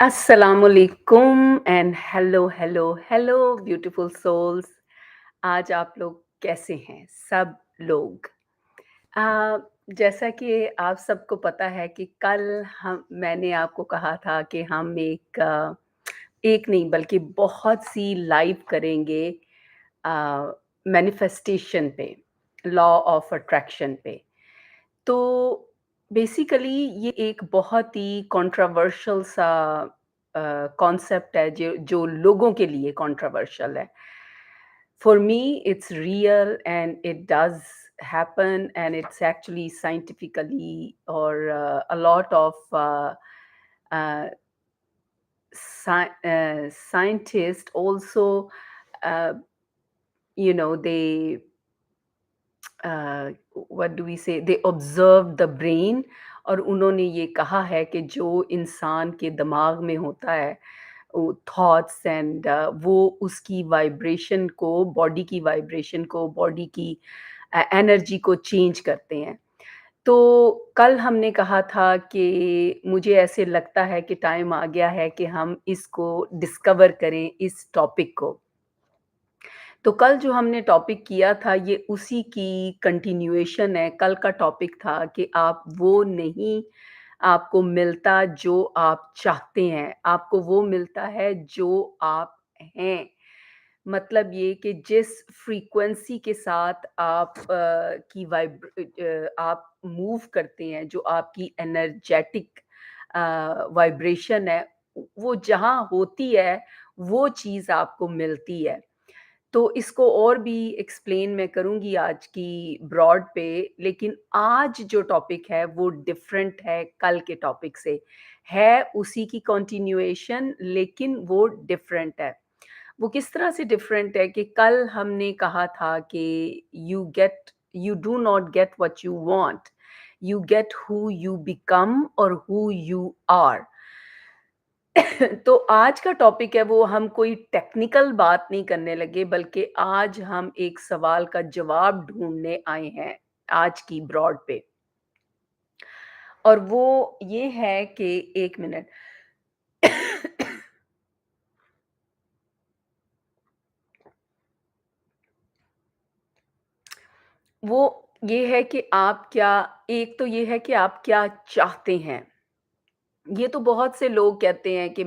अस्सलामुअलैकुम and hello hello hello beautiful souls. आज आप लोग कैसे हैं सब लोग? आ, जैसा कि आप सबको पता है कि कल हम मैंने आपको कहा था कि हम एक नहीं बल्कि बहुत सी लाइव करेंगे मैनिफेस्टेशन पे, लॉ ऑफ अट्रैक्शन पे। तो बेसिकली ये एक बहुत ही कंट्रोवर्शियल सा कॉन्सेप्ट है जो जो लोगों के लिए कंट्रोवर्शियल है। For me it's real and it does happen and it's actually scientifically or a lot of uh, scientists also uh, they what do we say they observe the brain. और उन्होंने ये कहा है कि जो इंसान के दिमाग में होता है वो थॉट्स एंड वो उसकी वाइब्रेशन को बॉडी की एनर्जी को चेंज करते हैं। तो कल हमने कहा था कि मुझे ऐसे लगता है कि टाइम आ गया है कि हम इसको डिस्कवर करें, इस टॉपिक को। तो कल जो हमने टॉपिक किया था ये उसी की कंटिन्यूएशन है। कल का टॉपिक था कि आप वो नहीं आपको मिलता जो आप चाहते हैं, आपको वो मिलता है जो आप हैं। मतलब ये कि जिस फ्रीक्वेंसी के साथ आप मूव करते हैं, जो आपकी एनर्जेटिक वाइब्रेशन है, वो जहाँ होती है, वो चीज़ आपको मिलती है। तो इसको और भी एक्सप्लेन मैं करूँगी आज की ब्रॉड पे, लेकिन आज जो टॉपिक है वो डिफरेंट है कल के टॉपिक से। है उसी की कंटिन्यूएशन लेकिन वो डिफरेंट है। वो किस तरह से डिफरेंट है कि कल हमने कहा था कि you do not get what you want, you get who you become और हू यू आर। तो आज का टॉपिक है वो हम कोई टेक्निकल बात नहीं करने लगे बल्कि आज हम एक सवाल का जवाब ढूँढने आए हैं आज की ब्रॉड पे। और वो ये है कि 1 मिनट। वो ये है कि आप क्या एक तो ये है कि आप क्या चाहते हैं। ये तो बहुत से लोग कहते हैं कि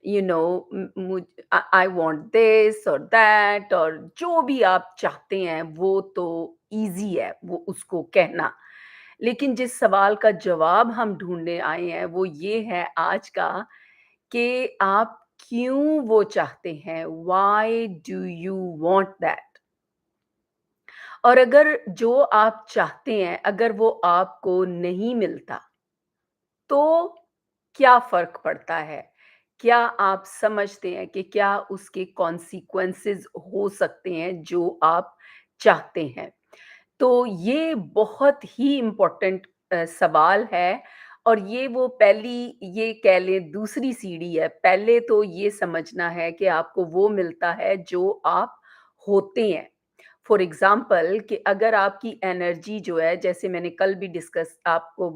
यू नो मुझ आई वांट दिस और दैट, और जो भी आप चाहते हैं वो तो इजी है वो उसको कहना। लेकिन जिस सवाल का जवाब हम ढूंढने आए हैं वो ये है आज का कि आप क्यों वो चाहते हैं, why do you want that. और अगर जो आप चाहते हैं अगर वो आपको नहीं मिलता तो क्या फ़र्क पड़ता है? क्या आप समझते हैं कि क्या उसके कॉन्सिक्वेंसेज़ हो सकते हैं जो आप चाहते हैं? तो ये बहुत ही इम्पोर्टेंट सवाल है। और ये वो पहली, ये कह लें दूसरी सीढ़ी है। पहले तो ये समझना है कि आपको वो मिलता है जो आप होते हैं। फॉर एग्ज़ाम्पल कि अगर आपकी एनर्जी जो है, जैसे मैंने कल भी डिस्कस आपको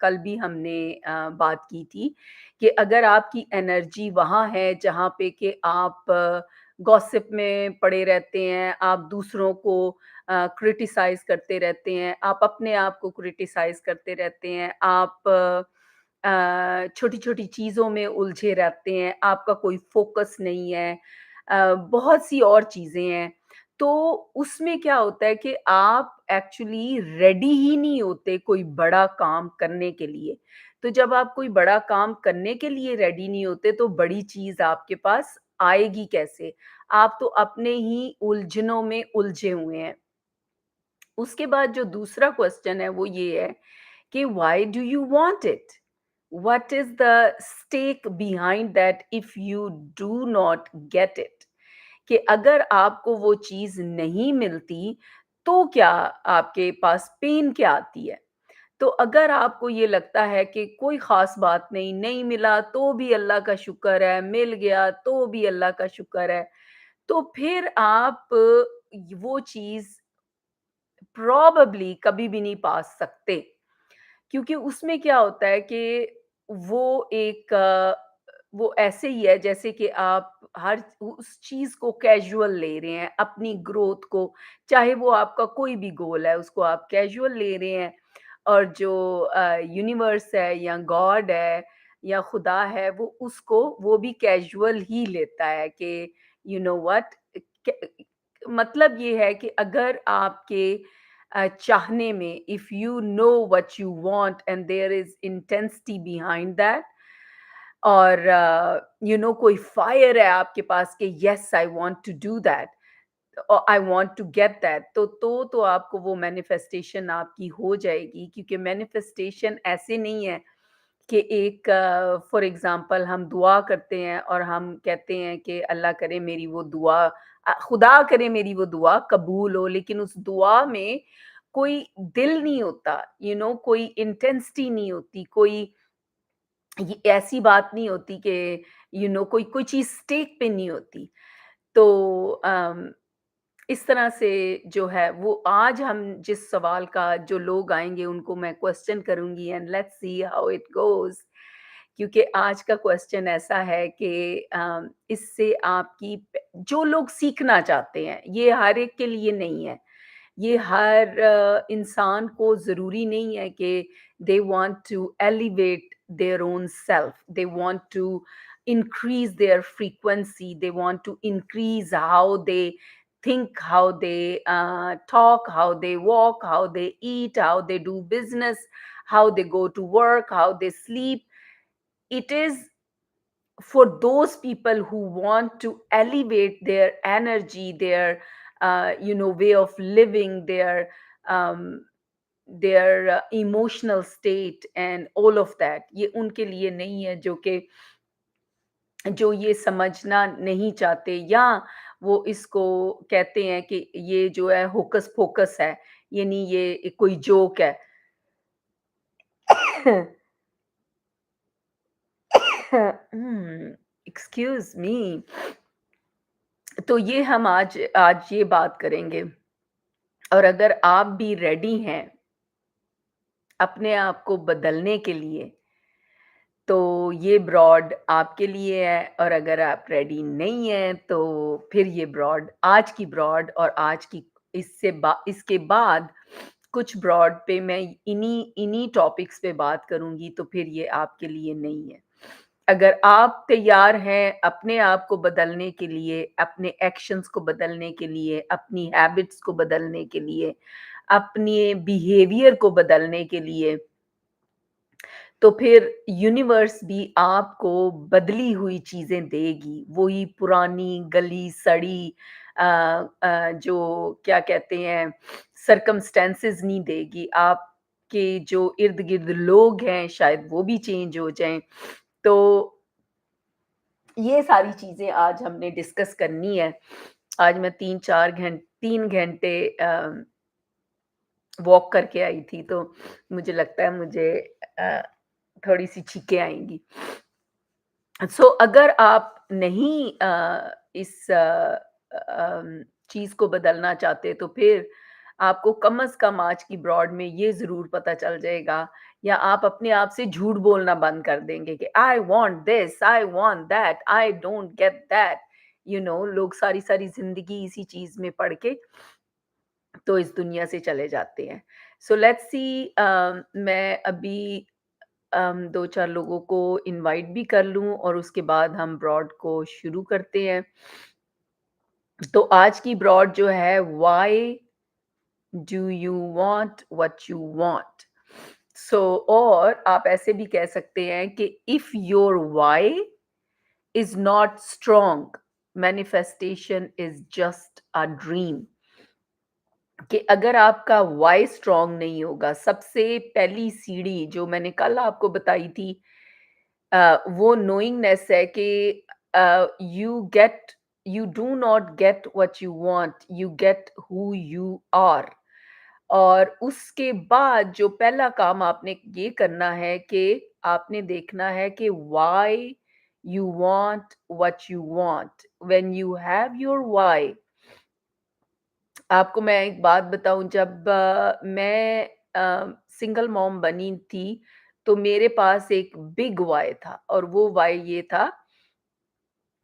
कल भी हमने बात की थी कि अगर आपकी एनर्जी वहाँ है जहाँ पे कि आप गॉसिप में पड़े रहते हैं, आप दूसरों को क्रिटिसाइज़ करते रहते हैं, आप अपने आप को क्रिटिसाइज़ करते रहते हैं, आप छोटी-छोटी चीज़ों में उलझे रहते हैं, आपका कोई फ़ोकस नहीं है, बहुत सी और चीज़ें हैं। तो उसमें क्या होता है कि आप एक्चुअली रेडी ही नहीं होते कोई बड़ा काम करने के लिए। तो जब आप कोई बड़ा काम करने के लिए रेडी नहीं होते तो बड़ी चीज़ आपके पास आएगी कैसे? आप तो अपने ही उलझनों में उलझे हुए हैं। उसके बाद जो दूसरा क्वेश्चन है वो ये है कि why do you want it? What is the stake behind that if you do not get it? कि अगर आपको वो चीज़ नहीं मिलती, तो क्या आपके पास पेन क्या आती है? तो अगर आपको ये लगता है कि कोई ख़ास बात नहीं, नहीं मिला तो भी अल्लाह का शुक्र है, मिल गया तो भी अल्लाह का शुक्र है, तो फिर आप वो चीज़ प्रोबेबली कभी भी नहीं पा सकते। क्योंकि उसमें क्या होता है कि वो एक वो ऐसे ही है जैसे कि आप हर उस चीज़ को कैज़ुअल ले रहे हैं, अपनी ग्रोथ को, चाहे वो आपका कोई भी गोल है, उसको आप कैज़ुअल ले रहे हैं और जो यूनिवर्स है या गॉड है या खुदा है, वो भी कैज़ुअल ही लेता है कि यू नो व्हाट क मतलब ये है कि अगर आपके चाहने में if you know what you want and there is intensity behind that और कोई फायर है आपके पास कि yes I want to do that और I want to get that तो आपको वो मैनिफेस्टेशन आपकी हो जाएगी क्योंकि मैनिफेस्टेशन ऐसे नहीं है कि एक फॉर एग्जांपल हम दुआ करते हैं और हम कहते हैं कि अल्लाह करे मेरी वो दुआ खुदा करे मेरी वो दुआ कबूल हो लेकिन उस दुआ में कोई दिल नहीं होता कोई इंटेंसिटी नहीं होती कोई ये ऐसी बात नहीं होती कि कोई कोई चीज़ स्टेक पे नहीं होती तो इस तरह से जो है वो आज हम जिस सवाल का जो लोग आएँगे उनको मैं क्वेश्चन करूँगी and let's see how it goes क्योंकि आज का क्वेश्चन ऐसा है कि इससे आपकी जो लोग सीखना चाहते हैं, ये हर एक के लिए नहीं है। ये हर इंसान को ज़रूरी नहीं है कि they want to elevate their own self, they want to increase their frequency, they want to increase how they think, how they talk, how they walk, how they eat, how they do business, how they go to work, how they sleep. It is for those people who want to elevate their energy, their way of living, um, their emotional state and all of that. ये उनके लिए नहीं है जो ये समझना नहीं चाहते या वो इसको कहते हैं कि ये जो है होकस पोकस है, यानी ये कोई जोक है। Excuse me. तो ये हम आज आज ये बात करेंगे और अगर आप भी रेडी हैं अपने आप को बदलने के लिए तो ये ब्रॉड आपके लिए है और अगर आप रेडी नहीं हैं तो फिर ये ब्रॉड आज की ब्रॉड और आज की इसके बाद कुछ ब्रॉड पे मैं इन्हीं इन्हीं टॉपिक्स पे बात करूंगी तो फिर ये आपके लिए नहीं है। अगर आप तैयार हैं अपने आप को बदलने के लिए, अपने एक्शंस को बदलने के लिए, अपनी हैबिट्स को बदलने के लिए, अपने बिहेवियर को बदलने के लिए, तो फिर यूनिवर्स भी आपको बदली हुई चीज़ें देगी। वही पुरानी गली-सड़ी जो क्या कहते हैं सर्कमस्टेंसेस नहीं देगी। आपके जो इर्द-गिर्द लोग हैं शायद वो भी चेंज हो जाएँ। तो ये सारी चीज़ें आज हमने डिस्कस करनी है। आज मैं 3 घंटे वॉक करके आई थी, तो मुझे लगता है मुझे अ, थोड़ी-सी छींकें आएँगी। अगर आप नहीं इस चीज़ को बदलना चाहते, तो फिर आपको कम से कम आज की ब्रॉड में ये ज़रूर पता चल जाएगा या आप अपने आप से झूठ बोलना बंद कर देंगे कि I want this, I want that, I don't get that. लोग सारी-सारी ज़िंदगी इसी चीज़ में पड़ के तो इस दुनिया से चले जाते हैं। सो लेट्स सी मैं अभी 2-4 लोगों को इनवाइट भी कर लूँ और उसके बाद हम ब्रॉड को शुरू करते हैं। तो आज की ब्रॉड जो है why do you want what you want? और आप ऐसे भी कह सकते हैं कि if your why is not strong, manifestation is just a dream. कि अगर आपका व्हाई स्ट्रॉन्ग नहीं होगा, सबसे पहली सीढ़ी जो मैंने कल आपको बताई थी वो नोइंगनेस है कि you do not get what you want, you get who you are. और उसके बाद जो पहला काम आपने ये करना है कि आपने देखना है कि why you want what you want. When you have your why, आपको मैं एक बात बताऊँ, जब मैं सिंगल मॉम बनी थी, तो मेरे पास एक बिग व्हाय था और वो व्हाय ये था,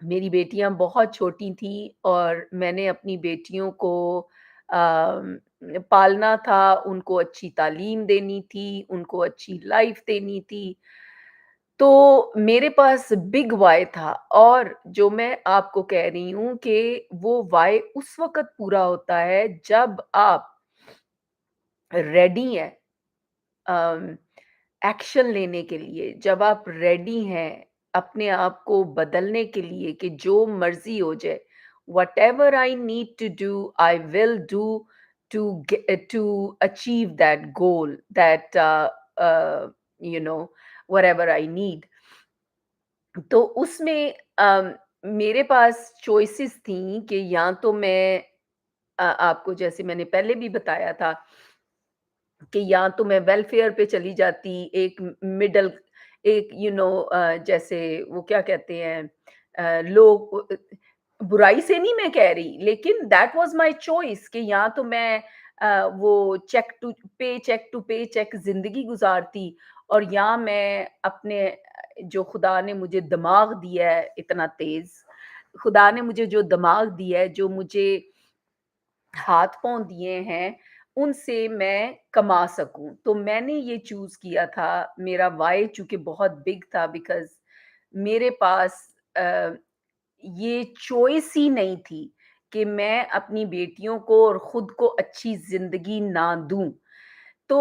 मेरी बेटियाँ बहुत छोटी थीं और मैंने अपनी बेटियों को पालना था, उनको अच्छी तालीम देनी थी, उनको अच्छी लाइफ़ देनी थी। तो मेरे पास बिग व्हाय था और जो मैं आपको कह रही हूँ कि वो व्हाय उस वक़्त पूरा होता है जब आप रेडी हैं अम, एक्शन लेने के लिए, जब आप रेडी हैं अपने आप को बदलने के लिए कि जो मर्ज़ी हो जाए, whatever I need to do, I will do to achieve that goal, that you know whatever I need. तो उसमें मेरे पास चॉइसेस थी कि या तो मैं आपको जैसे मैंने पहले भी बताया था कि या तो मैं वेलफेयर पे चली जाती, एक मिडल एक जैसे वो क्या कहते हैं लोग बुराई से नहीं मैं कह रही, लेकिन दैट वाज़ माय चॉइस कि या तो मैं वो चेक टू पे चेक ज़िंदगी गुज़ारती और या मैं अपने जो खुदा ने मुझे दिमाग दिया है इतना तेज़, खुदा ने मुझे जो दिमाग दिया है, जो मुझे हाथ-पाँव दिए हैं, उनसे मैं कमा सकूँ। तो मैंने ये चूज़ किया था, मेरा व्हाय चूँकि बहुत बिग था बिकॉज़ मेरे पास अ, ये चॉइस ही नहीं थी कि मैं अपनी बेटियों को और खुद को अच्छी ज़िंदगी ना दूँ। तो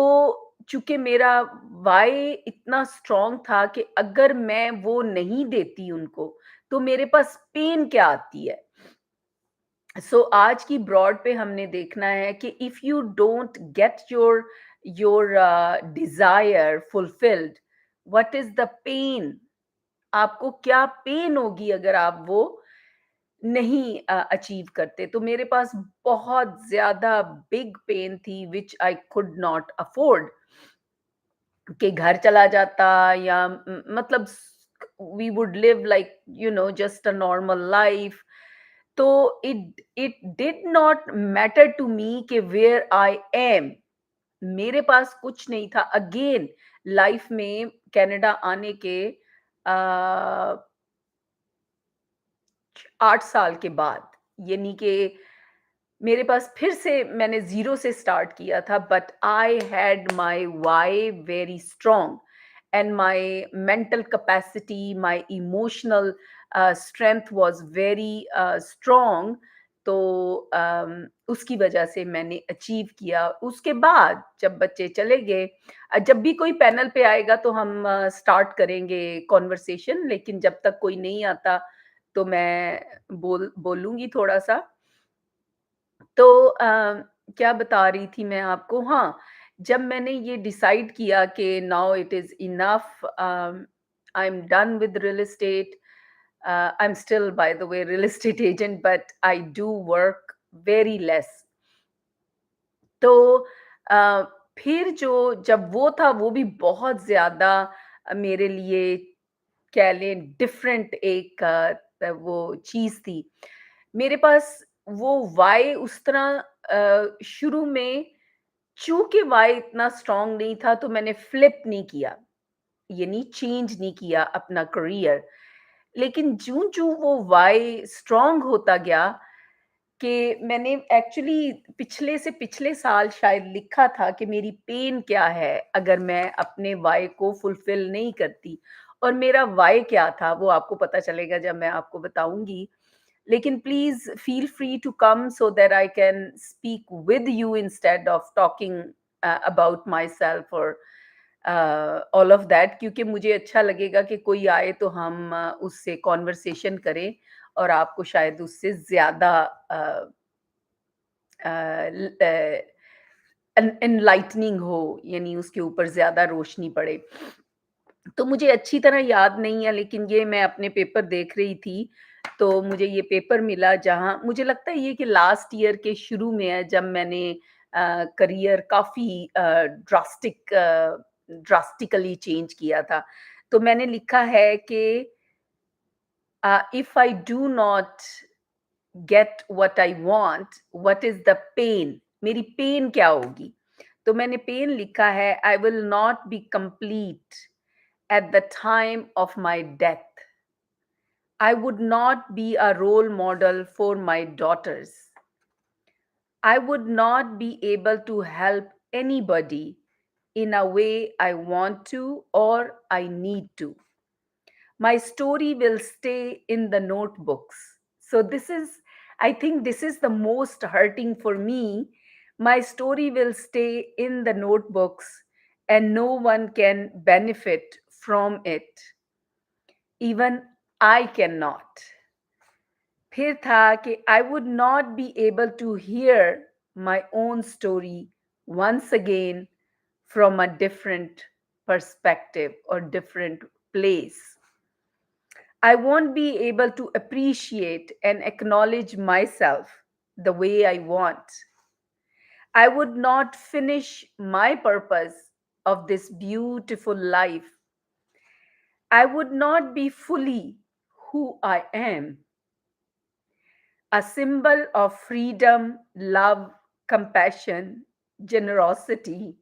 चूँकि मेरा व्हाय इतना स्ट्रॉन्ग था कि अगर मैं वो नहीं देती उनको, तो मेरे पास पेन क्या आती है? आज की ब्रॉड पे हमने देखना है कि if you don't get your desire fulfilled, what is the pain? आपको क्या पेन होगी अगर आप वो नहीं अचीव करते? तो मेरे पास बहुत ज्यादा बिग पेन थी which I could not afford कि घर चला जाता या मतलब we would live like just a normal life. तो it did not matter to me कि वेयर आई एम, मेरे पास कुछ नहीं था अगेन लाइफ में कनाडा आने के 8 साल के बाद, यानी कि मेरे पास फिर से मैंने ज़ीरो से स्टार्ट किया था, but I had my why very strong and my mental capacity, my emotional strength was very strong. तो उसकी वजह से मैंने अचीव किया। उसके बाद जब बच्चे चले गए, जब भी कोई पैनल पे आएगा तो हम स्टार्ट करेंगे कन्वर्सेशन, लेकिन जब तक कोई नहीं आता तो मैं बोलूँगी थोड़ा-सा। तो क्या बता रही थी मैं आपको? हाँ, जब मैंने ये डिसाइड किया कि now it is enough, I am done with real estate, I am still by the way real estate agent but I do work very less. तो अ, फिर जब वो था वो भी बहुत ज़्यादा मेरे लिए कह लें डिफरेंट एक वो चीज़ थी। मेरे पास वो व्हाय उस तरह शुरू में चूँकि व्हाय इतना स्ट्रॉन्ग नहीं था तो मैंने फ्लिप नहीं किया, यानी चेंज नहीं किया अपना करियर। लेकिन ज्यों-ज्यों वो व्हाय स्ट्रॉन्ग होता गया कि मैंने एक्चुअली पिछले से पिछले साल शायद लिखा था कि मेरी पेन क्या है अगर मैं अपने व्हाय को फुलफिल नहीं करती, और मेरा व्हाय क्या था वो आपको पता चलेगा जब मैं आपको बताऊँगी। लेकिन please feel free to come so that I can speak with you instead of talking about myself और ऑल ऑफ दैट, क्योंकि मुझे अच्छा लगेगा कि कोई आए तो हम उससे कन्वर्सेशन करें और आपको शायद उससे ज़्यादा अ ल एन एनलाइटनिंग हो, यानी उसके ऊपर ज़्यादा रोशनी पड़े। तो मुझे अच्छी तरह याद नहीं है, लेकिन ये मैं अपने पेपर देख रही थी, तो मुझे ये पेपर मिला जहाँ मुझे लगता है ये कि लास्ट ईयर के शुरू में है जब मैंने करियर काफ़ी ड्रास्टिकली चेंज किया था। तो मैंने लिखा है कि if I do not get what I want, what is the pain? मेरी पेन क्या होगी? तो मैंने पेन लिखा है, I will not be complete at the time of my death. I would not be a role model for my daughters. I would not be able to help anybody in a way I want to or I need to. My story will stay in the notebooks. So, I think this is the most hurting for me. My story will stay in the notebooks and no one can benefit from it. Even I cannot. फिर था कि I would not be able to hear my own story once again from a different perspective or different place. I won't be able to appreciate and acknowledge myself the way I want. I would not finish my purpose of this beautiful life. I would not be fully who I am, a symbol of freedom, love, compassion, generosity,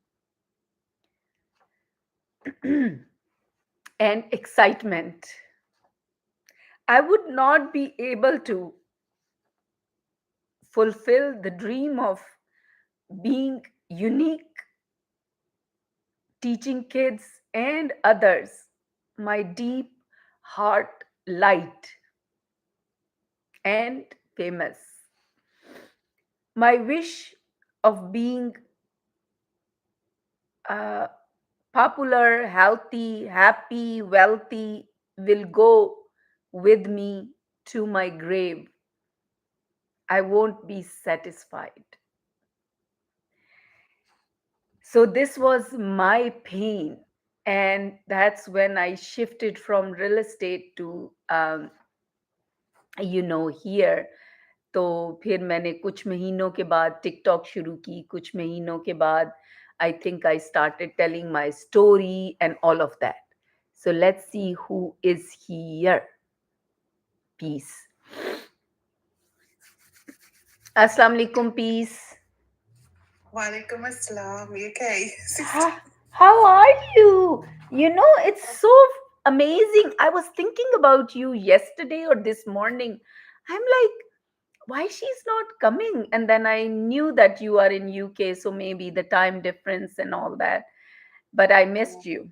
and excitement. I would not be able to fulfill the dream of being unique, teaching kids and others my deep heart light and famous. My wish of being uh, popular, healthy, happy, wealthy will go with me to my grave. I won't be satisfied. So, this was my pain. And that's when I shifted from real estate to, here. तो फिर मैंने कुछ महीनों के बाद TikTok शुरू की, कुछ महीनों के बाद I think I started telling my story and all of that. So let's see who is here. Peace. Assalamu alaikum, peace. Walaikum assalam. You okay? How are you? It's so amazing. I was thinking about you yesterday or this morning. I'm like, why she's not coming? And then I knew that you are in UK, so maybe the time difference and all that. But I missed you.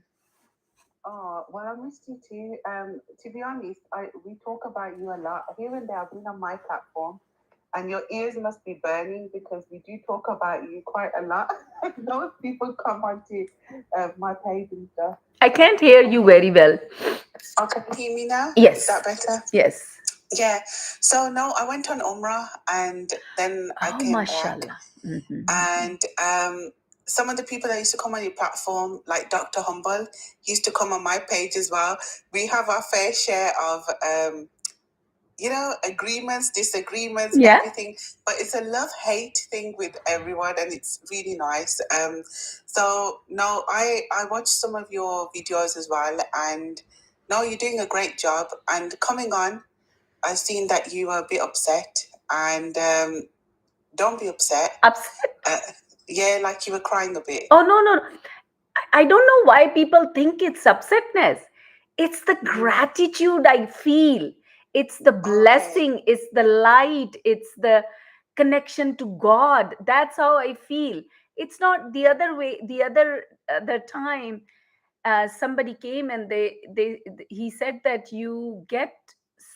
Oh, well, I missed you too. To be honest, we talk about you a lot. Here and there, I've been on my platform, and your ears must be burning because we do talk about you quite a lot. Those people come onto my page and stuff. I can't hear you very well. Oh, can you hear me now? Yes. Is that better? Yes. Yeah. So no, I went on Umrah and then I came mashallah. back. And some of the people that used to come on your platform, like Dr. Humble, used to come on my page as well. We have our fair share of, agreements, disagreements, everything. But it's a love-hate thing with everyone, and it's really nice. So no, I watched some of your videos as well, and no, you're doing a great job. And coming on, I've seen that you were a bit upset, and don't be upset. Upset? Yeah, like you were crying a bit. Oh, no. I don't know why people think it's upsetness. It's the gratitude I feel. It's the blessing. It's the light. It's the connection to God. That's how I feel. It's not the other way. The time somebody came and he said that you get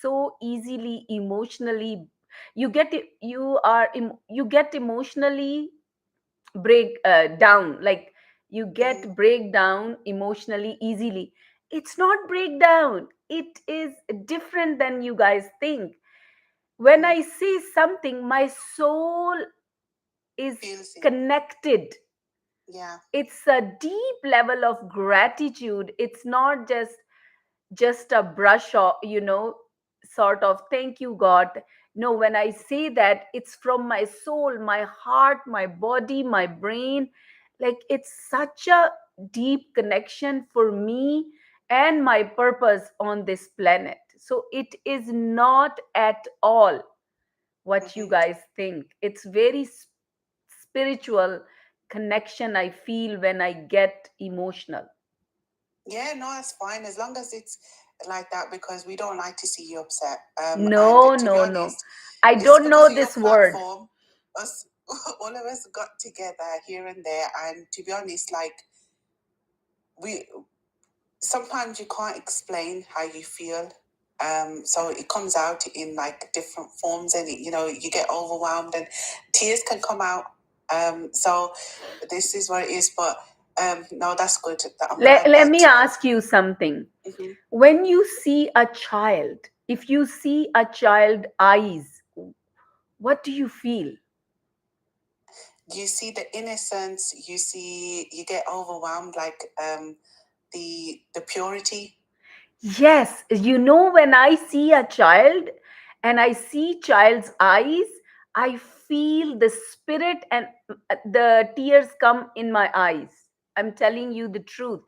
so easily emotionally, you get emotionally break down, like you get breakdown emotionally easily. It's not breakdown, it is different than you guys think. When I say something, my soul is connected. Yeah. It's a deep level of gratitude. It's not just a brush off, sort of thank you God. No, when I say that, it's from my soul, my heart, my body, my brain. Like, it's such a deep connection for me and my purpose on this planet. So it is not at all what you guys think. It's very spiritual connection I feel when I get emotional. Yeah, no, that's fine as long as it's like that, because we don't like to see you upset. No, and to be no, no. honest, I it's don't know because of your this word. platform. Us, all of us got together here and there, and to be honest, like we sometimes you can't explain how you feel. So it comes out in like different forms, and you get overwhelmed, and tears can come out. So this is what it is, but no, that's good. I'm glad Let that. me ask you something. Mhm. When you see a child, if you see a child eyes, what do you feel? You see the innocence. You get overwhelmed, like the purity. Yes, when I see a child and I see child's eyes, I feel the spirit and the tears come in my eyes. I'm telling you the truth.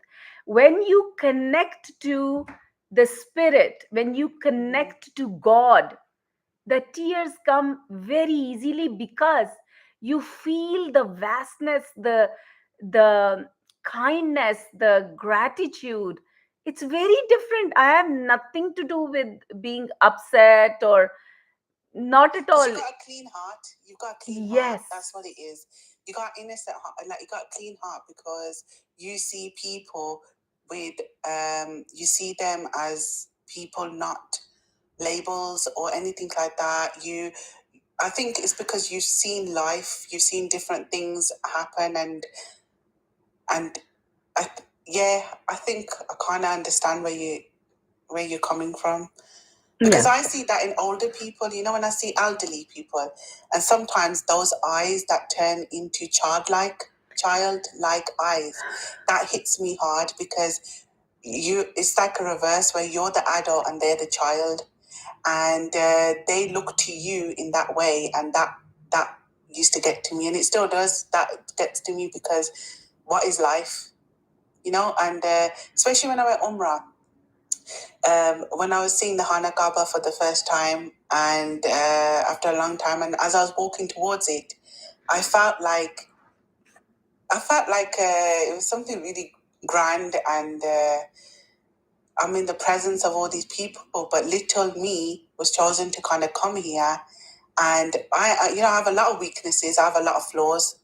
When you connect to the spirit, when you connect to God, the tears come very easily because you feel the vastness, the kindness, the gratitude. It's very different. I have nothing to do with being upset or not at Because all. you got a clean heart. You've got a clean heart. Yes. That's what it is. You got innocent heart. Like you got a clean heart because you see people with you see them as people, not labels or anything like that. I think it's because you've seen life, you've seen different things happen, and I think I kind of understand where you're coming from. Because Yeah. I see that in older people, when I see elderly people, and sometimes those eyes that turn into childlike eyes, that hits me hard because it's like a reverse where you're the adult and they're the child, and they look to you in that way, and that used to get to me, and it still does. That gets to me because what is life, and especially when I went Umrah. When I was seeing the Hana Kaaba for the first time, and after a long time, and as I was walking towards it, I felt like it was something really grand, and I'm in the presence of all these people. But little me was chosen to kind of come here, and I have a lot of weaknesses. I have a lot of flaws.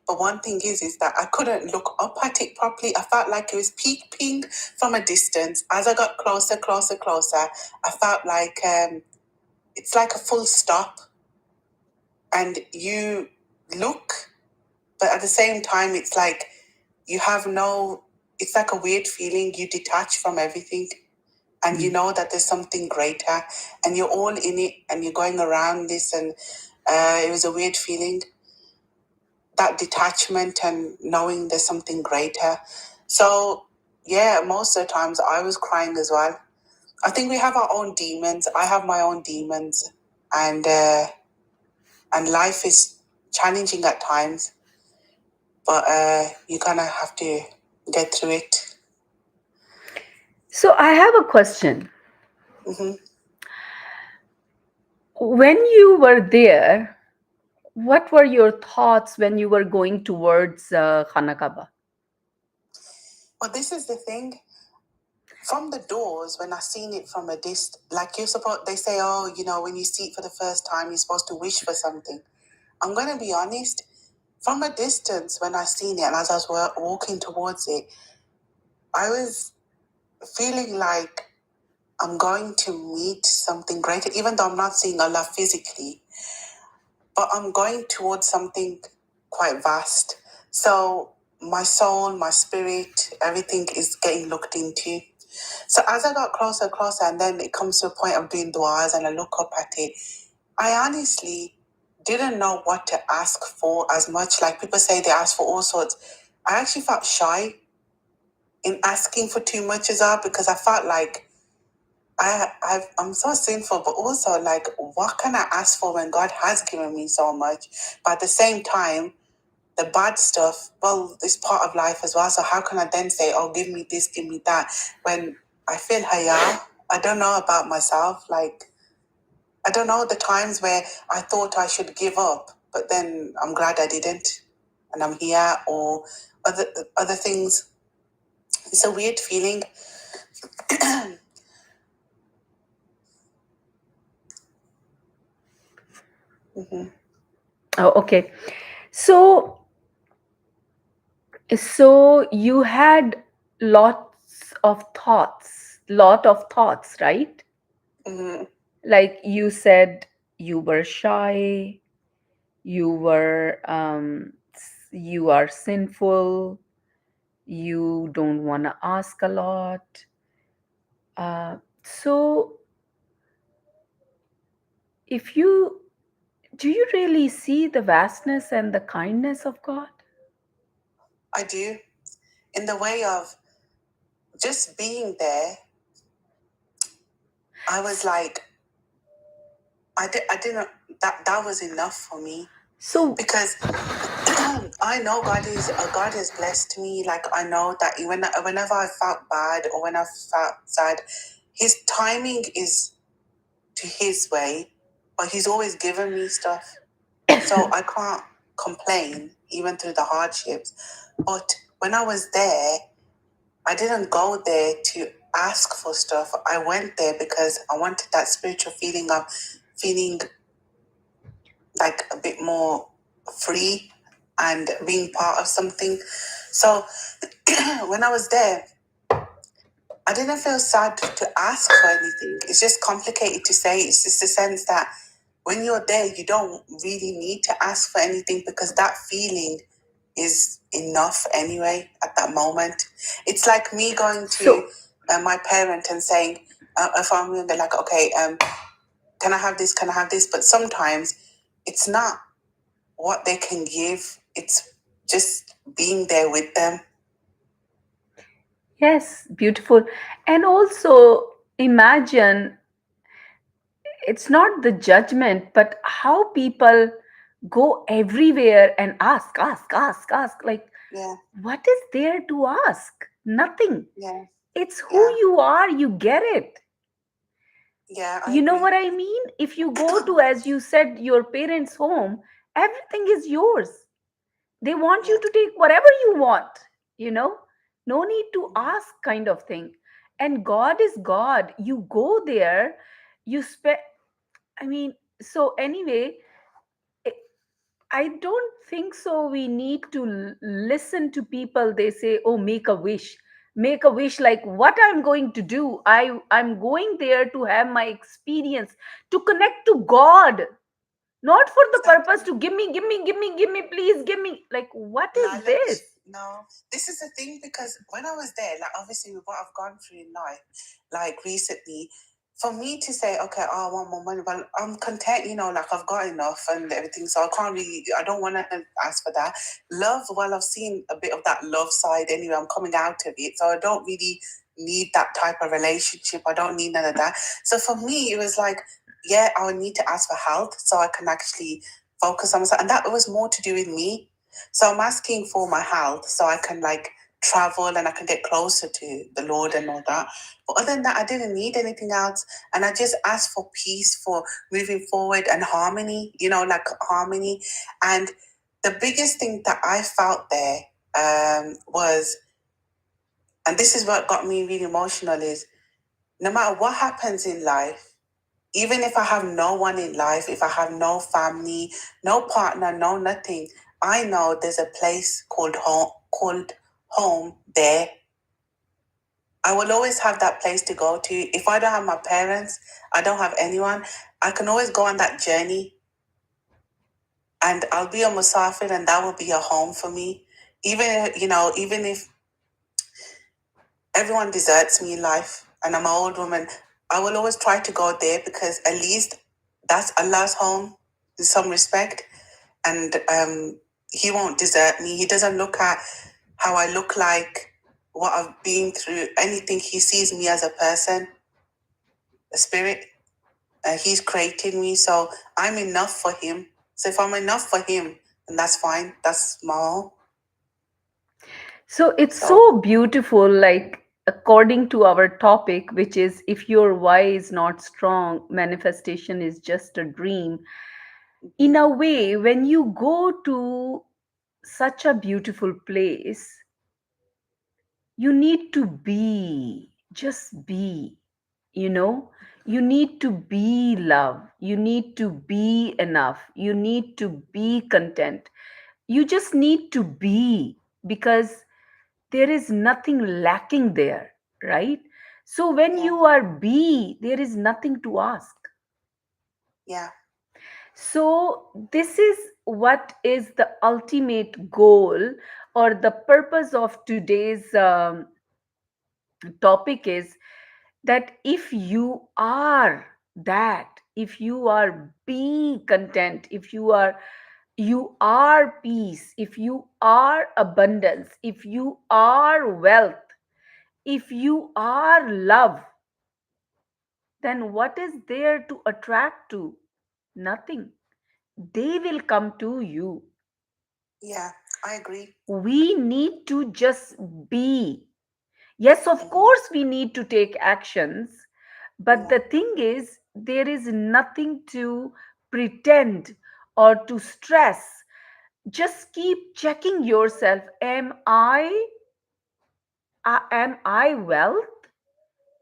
But one thing is that I couldn't look up at it properly. I felt like it was peeping from a distance. As I got closer, I felt like it's like a full stop, and you look, but at the same time, it's like you have no. It's like a weird feeling. You detach from everything, and you know that there's something greater, and you're all in it, and you're going around this, and it was a weird feeling. That detachment and knowing there's something greater. So, yeah, most of the times I was crying as well. I think we have our own demons. I have my own demons, and life is challenging at times, but you kind of have to get through it. So I have a question. Mm-hmm. When you were there, what were your thoughts when you were going towards Khana Kaaba? But this is the thing. From the doors, when I seen it from a distance, like they say, oh, when you see it for the first time, you're supposed to wish for something. I'm going to be honest. From a distance, when I seen it and as I was walking towards it, I was feeling like I'm going to meet something greater, even though I'm not seeing Allah physically, but I'm going towards something quite vast. So my soul, my spirit, everything is getting looked into. So as I got closer, and then it comes to a point of doing du'as and I look up at it, I honestly didn't know what to ask for as much. Like people say they ask for all sorts. I actually felt shy in asking for too much as well, because I felt like I'm so sinful, but also like, what can I ask for when God has given me so much? But at the same time, the bad stuff, well, it's part of life as well. So how can I then say, oh, give me this, give me that, when I feel haya? I don't know about myself. Like, I don't know the times where I thought I should give up. but then I'm glad I didn't, and I'm here. Or other other things. It's a weird feeling. Mm-hmm. Oh, okay. So, so you had lot of thoughts, right? Mm-hmm. Like you said, you were shy, you are sinful, you don't want to ask a lot. So, if you do you really see the vastness and the kindness of God? I do, in the way of just being there. I was like, I didn't. That was enough for me, So, because I know God has blessed me. Like, I know that whenever I felt bad or when I felt sad, His timing is to His way, but He's always given me stuff, so I can't complain even through the hardships. But when I was there, I didn't go there to ask for stuff. I went there because I wanted that spiritual feeling of feeling like a bit more free and being part of something. So when I was there, I didn't feel sad to ask for anything. It's just complicated to say. It's just a sense that when you're there, you don't really need to ask for anything, because that feeling is enough anyway at that moment. It's like me going to so my parent and saying, if I'm they're like, okay, can I have this? Can I have this? But sometimes it's not what they can give. It's just being there with them. yes, beautiful. And also imagine it's not the judgment, but how people go everywhere and ask. Like, Yeah, what is there to ask? Nothing. yeah, It's who yeah, you are, you get it. yeah. I You know agree. what I mean? If you go to, as you said, your parents' home, everything is yours. They want you Yeah. to take whatever you want, you know? No need to Mhm. ask, kind of thing. And God is God. You go there, you spend, I mean, so anyway, I don't think so. We need to listen to people. They say, "Oh, make a wish, make a wish." Like what I'm going to do? I'm going there to have my experience, to connect to God, not for the purpose Exactly. to give me, please give me. Like what is this? Knowledge. No, this is the thing, because when I was there, like obviously with what I've gone through in life, like recently, for me to say, okay, oh, I want more money, well, I'm content, like I've got enough and everything, so I don't want to ask for that. Love, well, I've seen a bit of that love side anyway, I'm coming out of it, so I don't really need that type of relationship. I don't need none of that. So for me, it was like, yeah, I would need to ask for health so I can actually focus on myself. And that was more to do with me. So I'm asking for my health so I can like travel and I can get closer to the Lord and all that. But other than that, I didn't need anything else. And I just asked for peace, for moving forward, and harmony, like harmony. And the biggest thing that I felt there was, and this is what got me really emotional, is no matter what happens in life, even if I have no one in life, if I have no family, no partner, no nothing, I know there's a place called home there. I will always have that place to go to. If I don't have my parents, I don't have anyone, I can always go on that journey, and I'll be a musafir, and that will be a home for me. Even if everyone deserts me in life and I'm an old woman, I will always try to go there, because at least that's Allah's home in some respect. And He won't desert me. He doesn't look at how I look like, what I've been through, anything. He sees me as a person, a spirit. He's created me, so I'm enough for Him. So if I'm enough for Him, then that's fine. That's small. So it's So so beautiful, like according to our topic, which is if your why is not strong, manifestation is just a dream. In Mhm. a way, when you go to such a beautiful place, you need to be, just be, you know, you need to be love, you need to be enough, you need to be content, you just need to be, because there is nothing lacking there, right? So when Yeah. you are be, there is nothing to ask. Yeah. So this is what is the ultimate goal, or the purpose of today's topic is that if you are that, if you are be content, if you are peace, if you are abundance, if you are wealth, if you are love, then what is there to attract to? Nothing. They will come to you. Yeah. I agree. We need to just be. Yes, of Hmm. course, we need to take actions, but Yeah. the thing is, there is nothing to pretend or to stress. Just keep checking yourself. Am I wealth?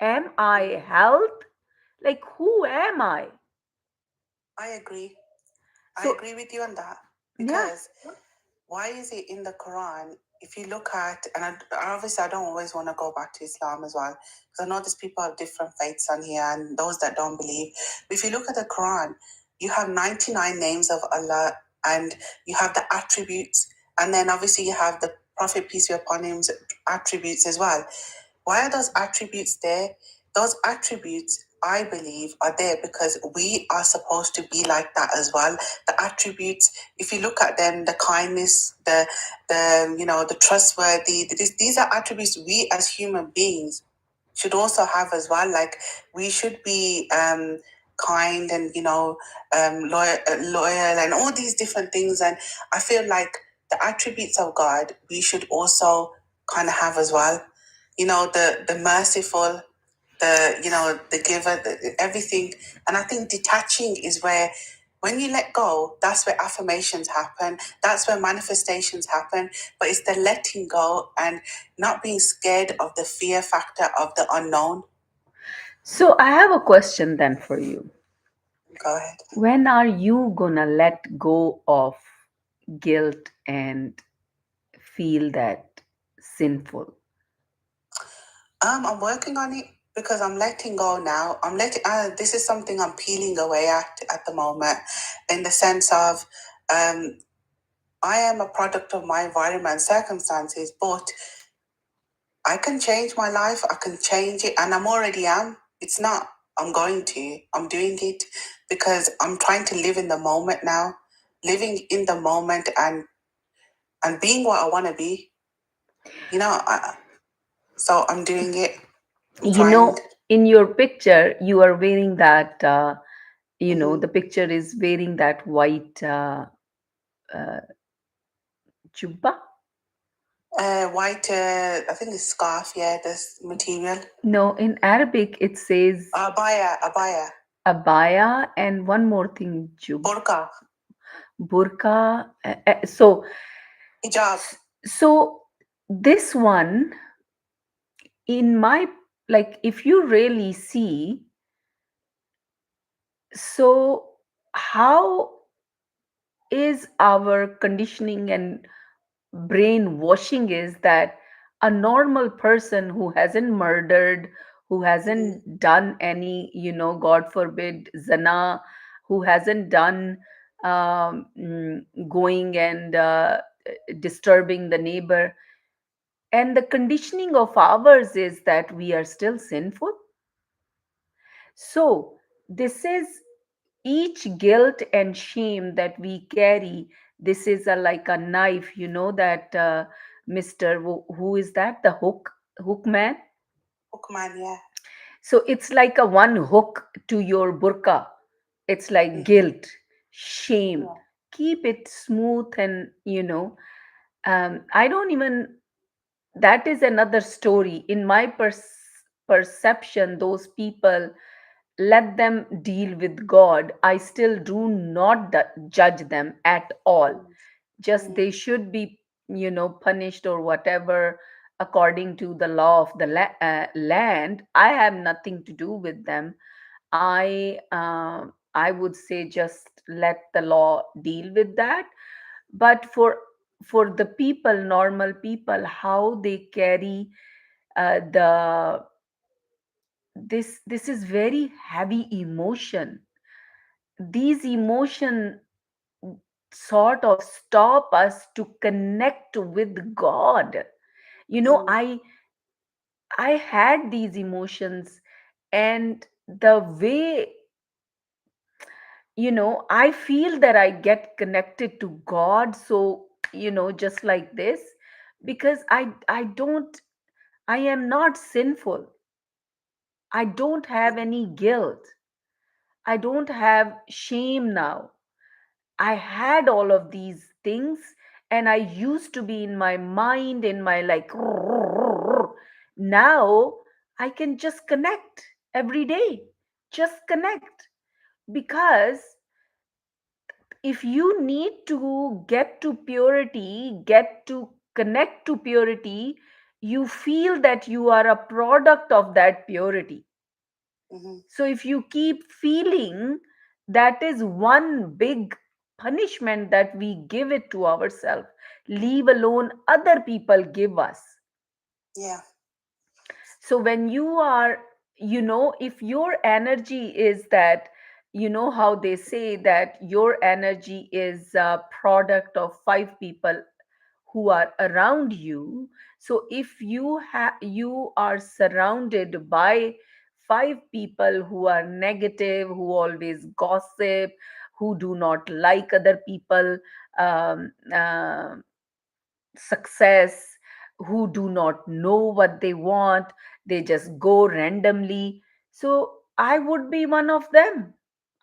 Am I Hmm. health? Like, who am I? I agree. I So, agree with you on that yeah. because why is it in the Quran? If you look at, and obviously I don't always want to go back to Islam as well, because I know there's people of different faiths on here and those that don't believe. But if you look at the Quran, you have 99 names of Allah and you have the attributes, and then obviously you have the Prophet, peace be upon him's attributes as well. Why are those attributes there? Those attributes, I believe, are there because we are supposed to be like that as well. The attributes, if you look at them, the kindness, the trustworthy, these are attributes we as human beings should also have as well. Like we should be kind and loyal and all these different things. And I feel like the attributes of God we should also kind of have as well. The merciful, the giver, everything. And I think detaching is where, when you let go, that's where affirmations happen. That's where manifestations happen. But it's the letting go and not being scared of the fear factor of the unknown. So, I have a question then for you. Go ahead. When are you gonna let go of guilt and feel that sinful? I'm working on it because I'm letting go now. I'm letting. This is something I'm peeling away at the moment, in the sense of, um, I am a product of my environment and circumstances, but I can change my life. I can change it, and I'm already am. It's not. I'm going to. I'm doing it because I'm trying to live in the moment now, living in the moment and being what I want to be. You know. So I'm doing it. I'm You trying. know, in your picture, you are wearing that, Mm-hmm. the picture is wearing that white jubba. White. I think it's scarf. Yeah, this material. No, in Arabic, it says Abaya. Abaya. abaya and one more thing, Burqa. burqa. So, Hijab. so this one, in my, like, if you really see, so how is our conditioning and brainwashing is that a normal person who hasn't murdered, who Mm-hmm. hasn't done any, God forbid, zina, who hasn't done going and disturbing the neighbor, and the conditioning of ours is that we are still sinful. So this is each guilt and shame that we carry. This is like a knife, that Mr. Who is that? The hook man. Bookman. Yeah. So it's like a one hook to your burqa. It's like Mm-hmm. guilt, shame. Yeah. Keep it smooth, and I don't even. That is another story. In my perception, those people let them deal with God. I still do not judge them at all. Just Mm-hmm. they should be, punished or whatever according to the law of the land. I have nothing to do with them. I would say just let the law deal with that. But for the people, normal people, how they carry the this is very heavy emotion. These emotion sort of stop us to connect with God. you know Mm-hmm. i I had these emotions, and the way, I feel that I get connected to God, so, just like this, because I don't, I am not sinful. I don't have any guilt. I don't have shame now. I had all of these things, and I used to be in my mind, in my like, now I can just connect every day. Just connect. Because if you need to get to purity, get to connect to purity, you feel that you are a product of that purity. Mm-hmm. So if you keep feeling, that is one big punishment that we give it to ourselves, leave alone other people give us. Yeah. So when you are, if your energy is that, how they say that your energy is a product of five people who are around you. So if you are surrounded by five people who are negative, who always gossip, who do not like other people um, uh, success, who do not know what they want, they just go randomly. So I would be one of them.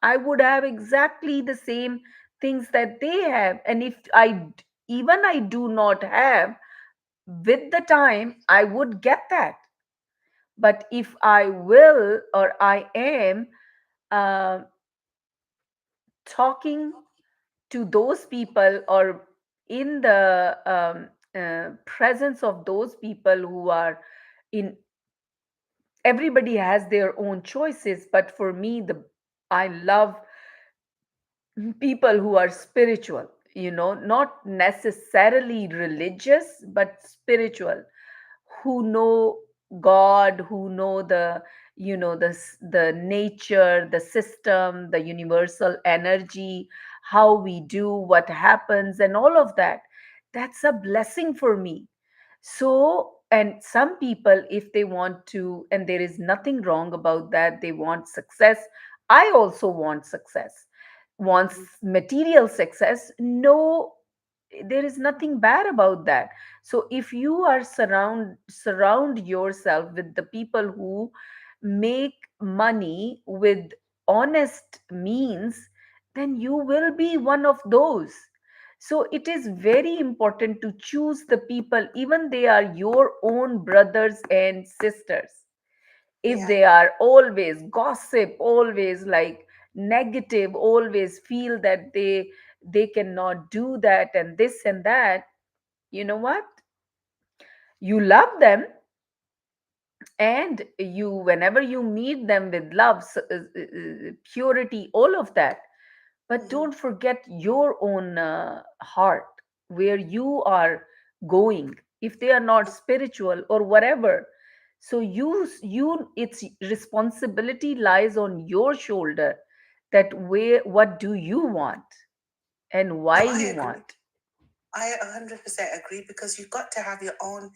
I would have exactly the same things that they have. And if even I do not have, with the time I would get that. But if I will, or I am uh, talking to those people, or in the presence of those people who are in, everybody has their own choices, but for me, the I love people who are spiritual, not necessarily religious, but spiritual, who know God, who know the nature, the system, the universal energy, how we do, what happens, and all of that. That's a blessing for me. So, and some people, if they want to, and there is nothing wrong about that, they want success. I also want success. Wants Mm-hmm. material success. No, there is nothing bad about that. So if you are surround yourself with the people who make money with honest means, then you will be one of those. So it is very important to choose the people, even they are your own brothers and sisters. If Yeah. they are always gossip, always like negative, always feel that they cannot do that and this and that, you know what, you love them, and you, whenever you meet them with love, purity, all of that. But Mm-hmm. don't forget your own heart, where you are going, if they are not spiritual or whatever. So you its responsibility lies on your shoulder, that where, what do you want and No, why I you agree. want. I 100% agree because you've got to have your own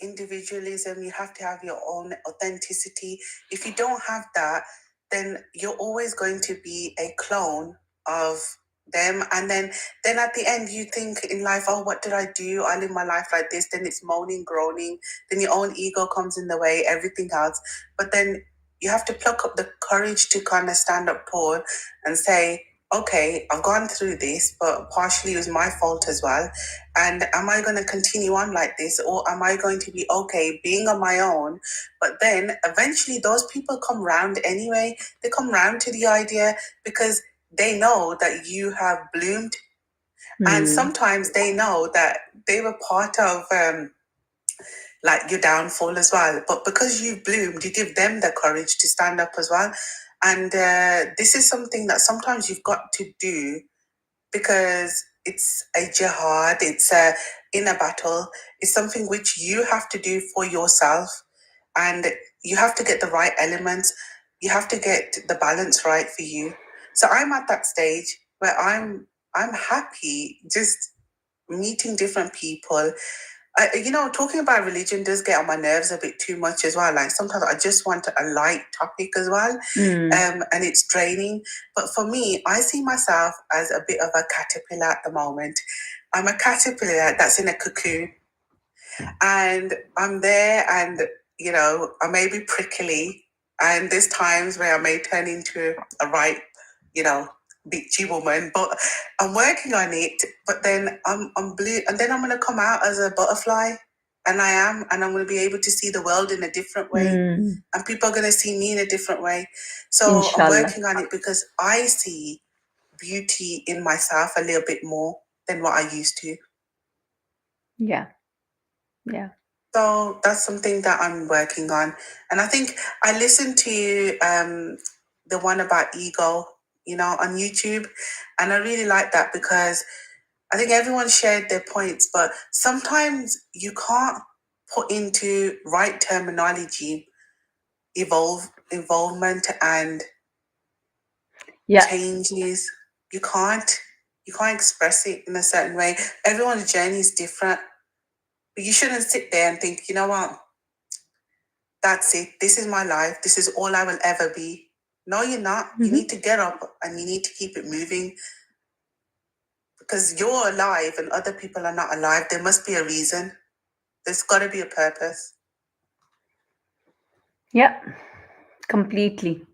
individualism, you have to have your own authenticity. If you don't have that, then you're always going to be a clone of them. And then at the end you think in life, oh, what did I do? I live my life like this. Then it's moaning, groaning, then your own ego comes in the way, everything else. But then you have to pluck up the courage to kind of stand up tall and say, okay, I've gone through this, but partially it was my fault as well. And am I going to continue on like this, or am I going to be okay being on my own? But then eventually those people come round anyway. They come round to the idea because they know that you have bloomed. And sometimes they know that they were part of like your downfall as well. But because you've bloomed, you give them the courage to stand up as well. And this is something that sometimes you've got to do because it's a jihad, it's a inner battle, it's something which you have to do for yourself, and you have to get the right elements, you have to get the balance right for you. So I'm at that stage where I'm happy just meeting different people. Talking about religion does get on my nerves a bit too much as well. Like sometimes I just want a light topic as well, and it's draining. But for me, I see myself as a bit of a caterpillar at the moment. I'm a caterpillar that's in a cocoon, and I'm there, and I may be prickly, and there's times where I may turn into a right, you know, bitchy woman, but I'm working on it. But then I'm blue, and then I'm gonna come out as a butterfly, and and I'm gonna be able to see the world in a different way, and people are gonna see me in a different way. So I'm Inshallah. working on it because I see beauty in myself a little bit more than what I used to. Yeah. Yeah. So that's something that I'm working on. And I think I listened to the one about ego, on YouTube. And I really like that because I think everyone shared their points, but sometimes you can't put into right terminology involvement and Yeah. changes. You can't. You can't express it in a certain way. Everyone's journey is different. But you shouldn't sit there and think, you know what? That's it. This is my life. This is all I will ever be. No, you're not. You need to get up and you need to keep it moving because you're alive and other people are not alive. There must be a reason. There's got to be a purpose. Yeah. Completely.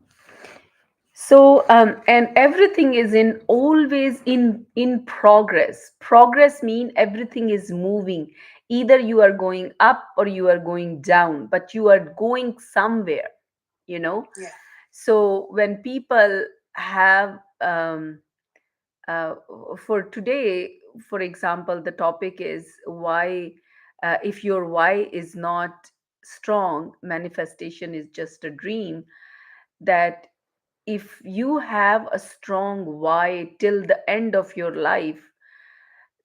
So, and everything is in always in progress. Progress mean everything is moving. Either you are going up or you are going down, but you are going somewhere. You know. Yeah. So when people have uh, for today, for example, the topic is why, if your why is not strong, manifestation is just a dream. That if you have a strong why till the end of your life,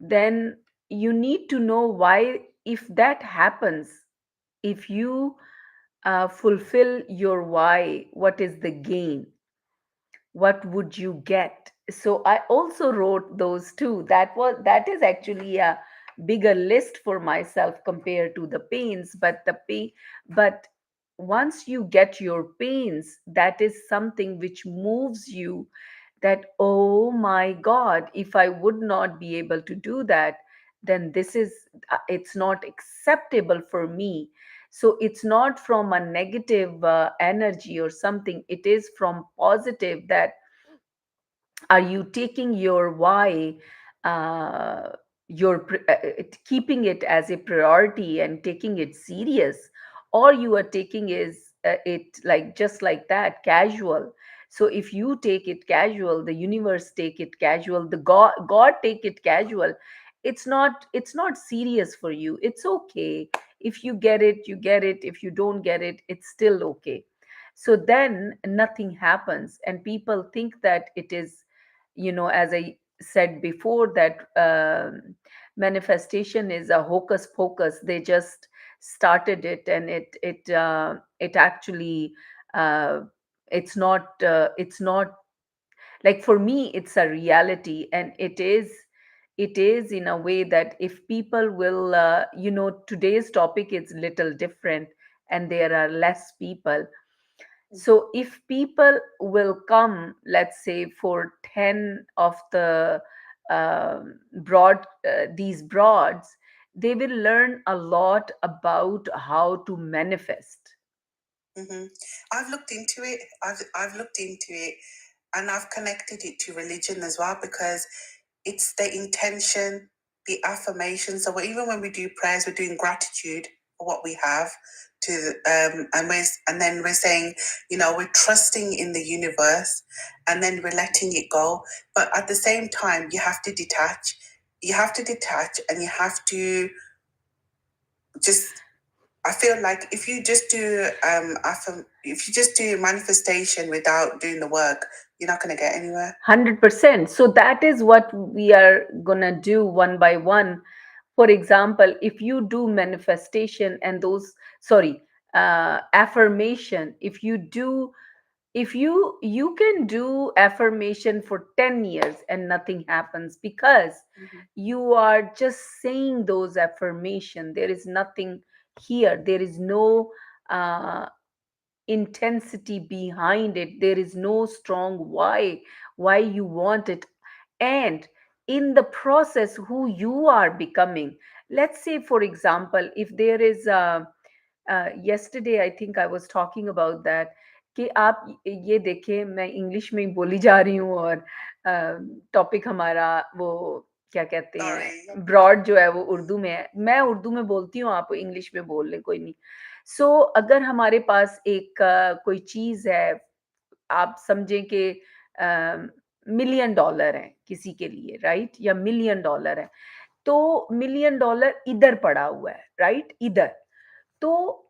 then you need to know why. If that happens, if you fulfill your why, what is the gain? What would you get? So I also wrote those two. That is actually a bigger list for myself compared to the pains. But once you get your pains, that is something which moves you, that, oh my god, if I would not be able to do that, then this is, it's not acceptable for me. So it's not from a negative energy or something, it is from positive. That are you taking your why, uh, keeping it as a priority and taking it serious, or you are taking it like just like that, casual? So if you take it casual, the universe take it casual, the god take it casual, it's not serious for you. It's okay. If you get it, you get it. If you don't get it, it's still okay. So then nothing happens, and people think that it is, as I said before, that manifestation is a hocus pocus. They just started it, and it actually, uh, it's not like, for me it's a reality. And it is in a way that if people will, today's topic is little different, and there are less people. So if people will come, let's say, for 10 of the these broads, they will learn a lot about how to manifest. Mm-hmm. I've looked into it. I've looked into it, And I've connected it to religion as well, because it's the intention, the affirmation. So even when we do prayers, we're doing gratitude for what we have to, and then we're saying, we're trusting in the universe, and then we're letting it go. But at the same time, you have to detach. You have to detach, and you have to just. I feel like if you just do manifestation without doing the work, you're not going to get anywhere. 100%. So that is what we are gonna do one by one. For example, if you do manifestation and those, sorry, affirmation, if you can do affirmation for 10 years and nothing happens, because you are just saying those affirmation. There is nothing here. There is no intensity behind it. There is no strong why you want it. And in the process, who you are becoming. Let's say, for example, if there is a yesterday I think I was talking about that, कि आप ये देखें, मैं English में ही बोली जा रही हूँ, और टॉपिक हमारा वो क्या कहते हैं, ब्रॉड जो है वो उर्दू में है, मैं उर्दू में बोलती हूँ, आप इंग्लिश में बोल लें, कोई नहीं। सो अगर हमारे पास एक कोई चीज है, आप समझें कि $1 million है किसी के लिए, राइट, या $1 million है, तो $1 million इधर पड़ा हुआ है, राइट, इधर। तो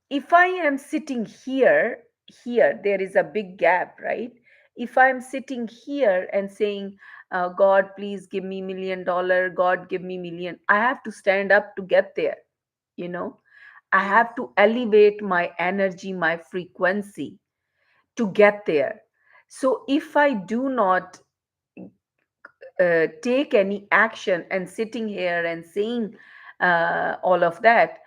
if I am sitting here there is a big gap, right? If I'm sitting here and saying, God, please give me $1 million, God, give me million, I have to stand up to get there, you know. I have to elevate my energy, my frequency to get there. So if I do not take any action and sitting here and saying all of that,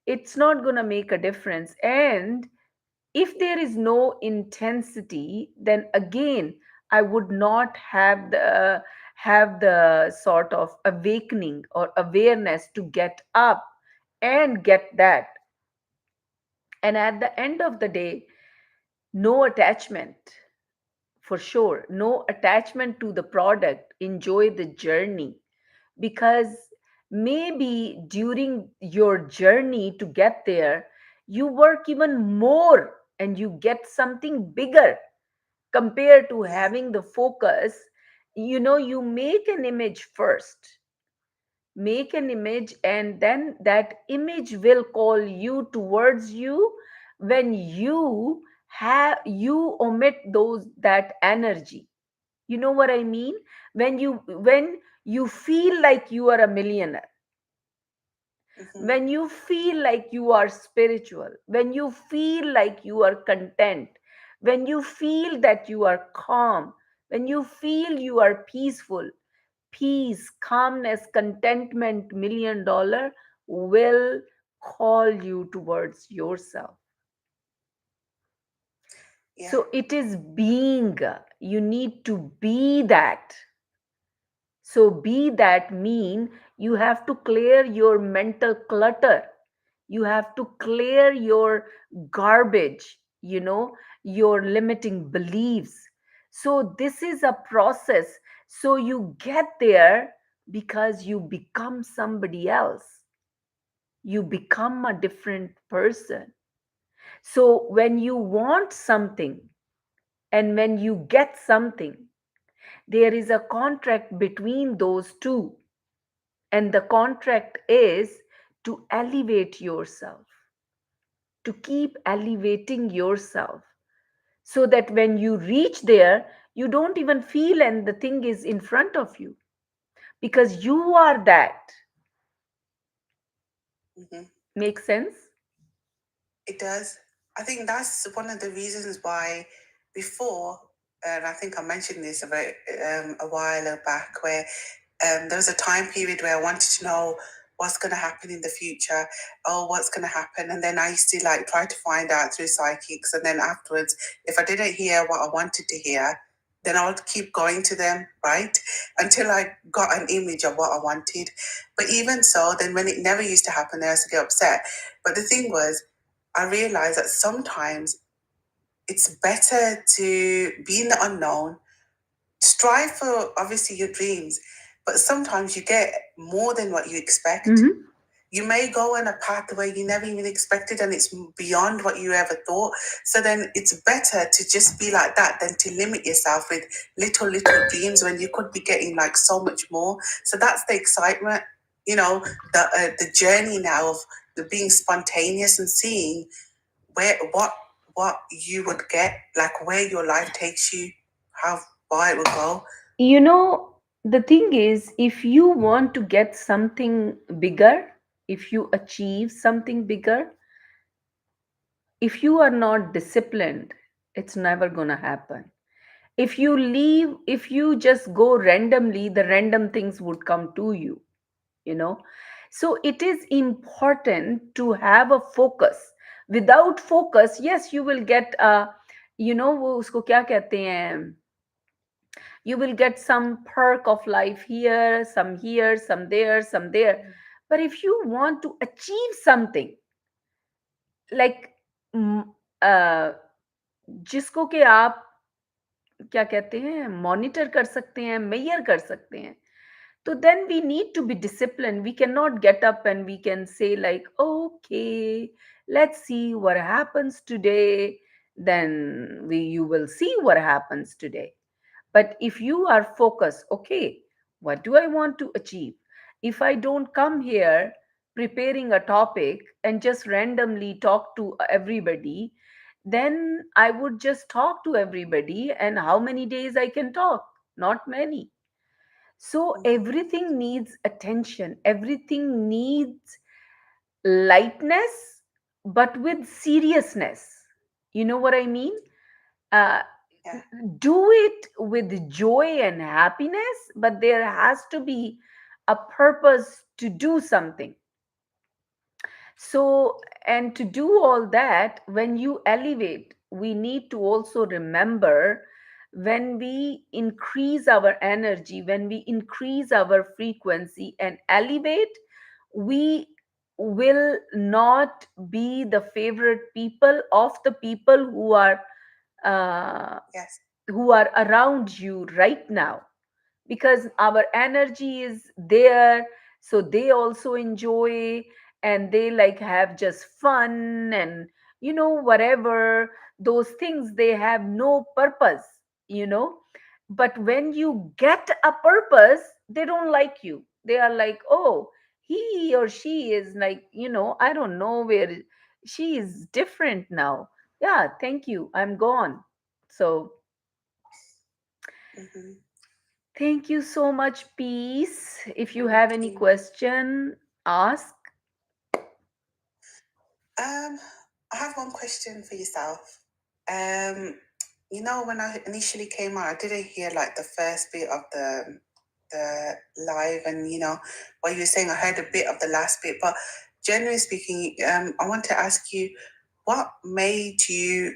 it's not going to make a difference. And if there is no intensity, then again I would not have the sort of awakening or awareness to get up and get that. And at the end of the day, no attachment, for sure, no attachment to the product. Enjoy the journey, because maybe during your journey to get there, you work even more and you get something bigger compared to having the focus. You make an image first, make an image, and then that image will call you towards you. When you omit that energy, you know what I mean, when you feel like you are a millionaire, when you feel like you are spiritual, when you feel like you are content, when you feel that you are calm, when you feel you are peaceful, peace, calmness, contentment, $1 million will call you towards yourself. Yeah. So it is being, you need to be that. So be that mean you have to clear your mental clutter. You have to clear your garbage, your limiting beliefs. So this is a process. So you get there because you become somebody else. You become a different person. So when you want something and when you get something, there is a contract between those two. And the contract is to elevate yourself, to keep elevating yourself, so that when you reach there, you don't even feel and the thing is in front of you, because you are that. Make sense? It does. I think that's one of the reasons why before, and I think I mentioned this about a while back, where there was a time period where I wanted to know what's going to happen in the future. Oh, what's going to happen? And then I used to try to find out through psychics. And then afterwards, if I didn't hear what I wanted to hear, then I would keep going to them, right? Until I got an image of what I wanted. But even so, then when it never used to happen, I used to get upset. But the thing was, I realized that sometimes it's better to be in the unknown, strive for obviously your dreams, but sometimes you get more than what you expect. You may go on a path where you never even expected and it's beyond what you ever thought. So then it's better to just be like that than to limit yourself with little dreams when you could be getting like so much more. So that's the excitement, you know, the journey now of the being spontaneous and seeing where what you would get, like where your life takes you, how far it will go. You know, the thing is, if you want to get something bigger, if you achieve something bigger, if you are not disciplined, it's never going to happen. If you leave, if you just go randomly, the random things would come to you, you know. So it is important to have a focus. Without focus, yes, you will get you know, वो उसको क्या कहते हैं, you will get some perk of life here, some there, some there. But if you want to achieve something, like mm, uh, जिसको कि आप क्या कहते हैं, मॉनिटर कर सकते हैं, मेजर कर सकते हैं, तो then we need to be disciplined. We cannot get up and we can say like, okay, let's see what happens today. Then you will see what happens today. But if you are focused, okay, what do I want to achieve? If I don't come here preparing a topic and just randomly talk to everybody, then I would just talk to everybody. And how many days I can talk? Not many. So everything needs attention, everything needs lightness, but with seriousness. You know what I mean? Uh, Yeah. do it with joy and happiness, but there has to be a purpose to do something. So, and to do all that, when you elevate, we need to also remember, when we increase our energy, when we increase our frequency and elevate, we will not be the favorite people of the people uh, Yes. who are around you right now, because our energy is there, so they also enjoy, and they like have just fun, and you know, whatever those things, they have no purpose, you know. But when you get a purpose, they don't like you. They are like, oh, he or she is like, you know, I don't know where, she is different now. Yeah, thank you, I'm gone. So Mm-hmm. thank you so much, Peace. If you have any Mm-hmm. question, ask. I have one question for yourself. Um, you know, when I initially came out, I didn't hear like the first bit of the live, and you know what you were saying. I heard a bit of the last bit, but generally speaking, I want to ask you, what made you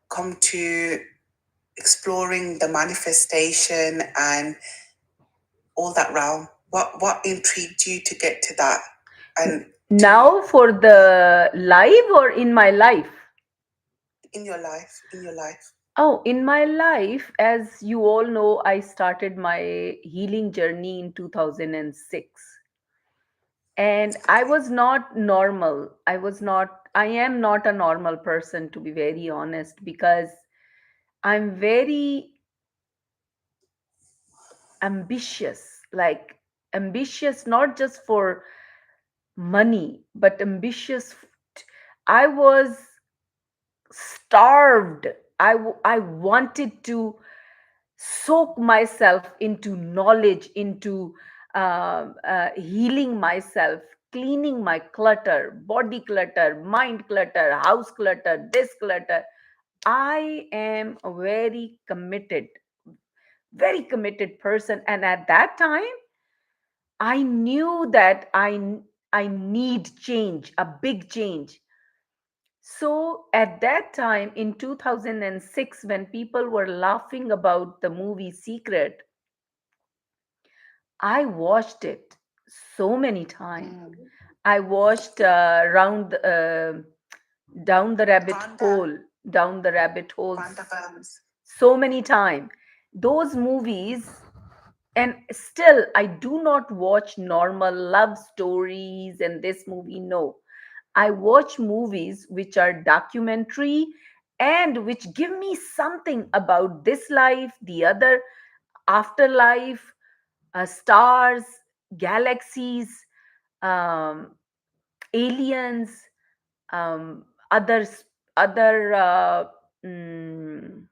come to exploring the manifestation and all that realm? What intrigued you to get to that and to Now for the live or in my life? in your life, in your life? Oh, in my life, as you all know, I started my healing journey in 2006. And I Okay. was not normal. I am not a normal person, to be very honest, because I'm very ambitious. Like, ambitious not just for money, but ambitious. I was starved. I wanted to soak myself into knowledge, into healing myself, cleaning my clutter, body clutter, mind clutter, house clutter, this clutter. I am a very committed person. And at that time, I knew that I need change, a big change. So at that time in 2006, when people were laughing about the movie Secret, I watched it so many times. I watched down the rabbit Rhonda. hole. down the rabbit holes Wonder films. so many times. Those movies, and still I do not watch normal love stories and this movie. No, I watch movies which are documentary and which give me something about this life, the other, afterlife, stars, galaxies, um, aliens, um, others, other, mm,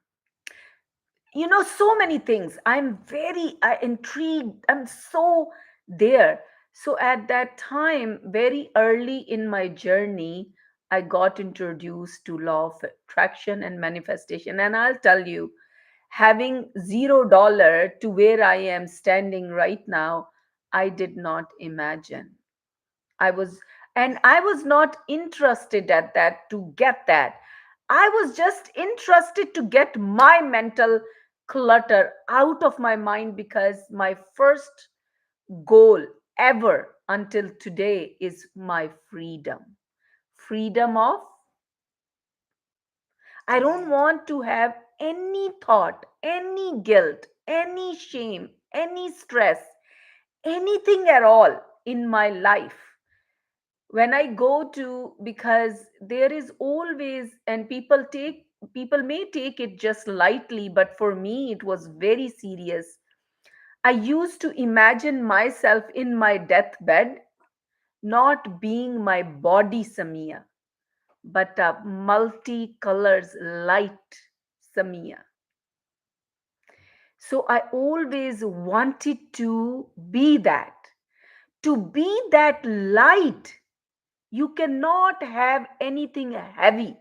so many things. I'm very intrigued. I'm so there. So at that time, very early in my journey, I got introduced to law of attraction and manifestation. And I'll tell you, having $0 to where I am standing right now, I did not imagine. I was, and I was not interested at that to get that. I was just interested to get my mental clutter out of my mind, because my first goal ever until today is my freedom. Freedom of, The I don't mind. want to have any thought, any guilt, any shame, any stress, anything at all in my life. When I go to, because there is always, and people may take it just lightly, but for me it was very serious. I used to imagine myself in my deathbed not being my body Samia, but a multicolors light Samia. So I always wanted to be that, to be that light. You cannot have anything heavy.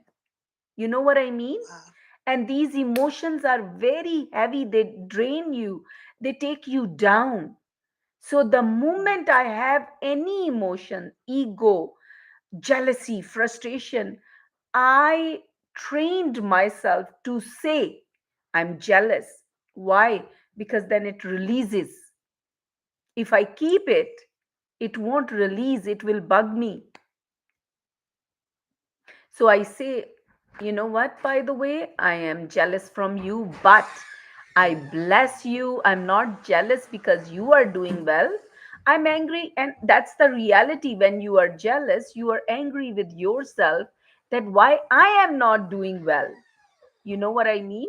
You know what I mean? Wow. And these emotions are very heavy. They drain you, they take you down. So the Mm. moment I have any emotion, ego, jealousy, frustration, I trained myself to say, I'm jealous. Why? Because then it releases. If I keep it, it won't release, it will bug me. So I say, you know what, by the way, I am jealous from you, but I bless you. I'm not jealous because you are doing well. I'm angry. And that's the reality. When you are jealous, you are angry with yourself that why I am not doing well. You know what I mean?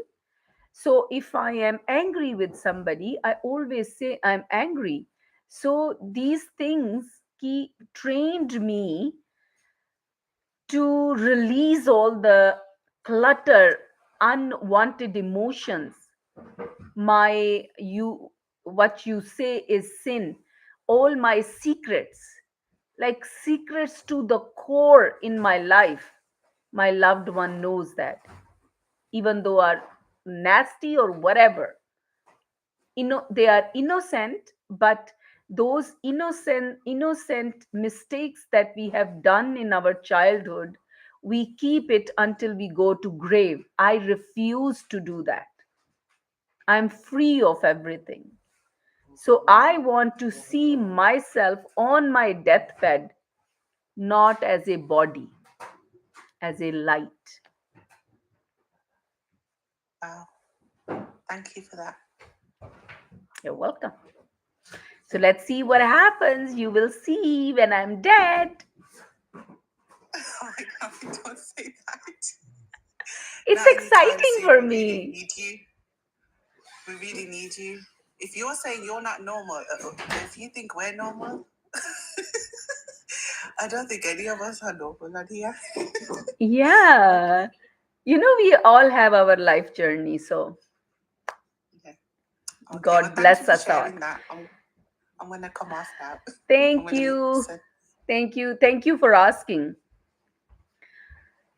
So if I am angry with somebody, I always say I'm angry. So these things trained me to release all the clutter, unwanted emotions. My you What you say is sin. All my secrets, like secrets to the core in my life, my loved one knows that, even though are nasty or whatever. They are innocent, but those innocent mistakes that we have done in our childhood, we keep it until we go to grave. I refuse to do that. I'm free of everything. So I want to see myself on my deathbed not as a body, as a light. Wow. Thank you for that. You're welcome. So let's see what happens. You will see when I'm dead. Oh my God, don't say that. It's Not anytime exciting soon. for We really me. need you. We really need you. If you're saying you're not normal, if you think we're normal, I don't think any of us are normal on here. Yeah. We all have our life journey. So Okay. Okay. Well, God thank you bless for us all. sharing that. I'm gonna come off now. I'm Thank gonna you. listen. Thank you. Thank you for asking.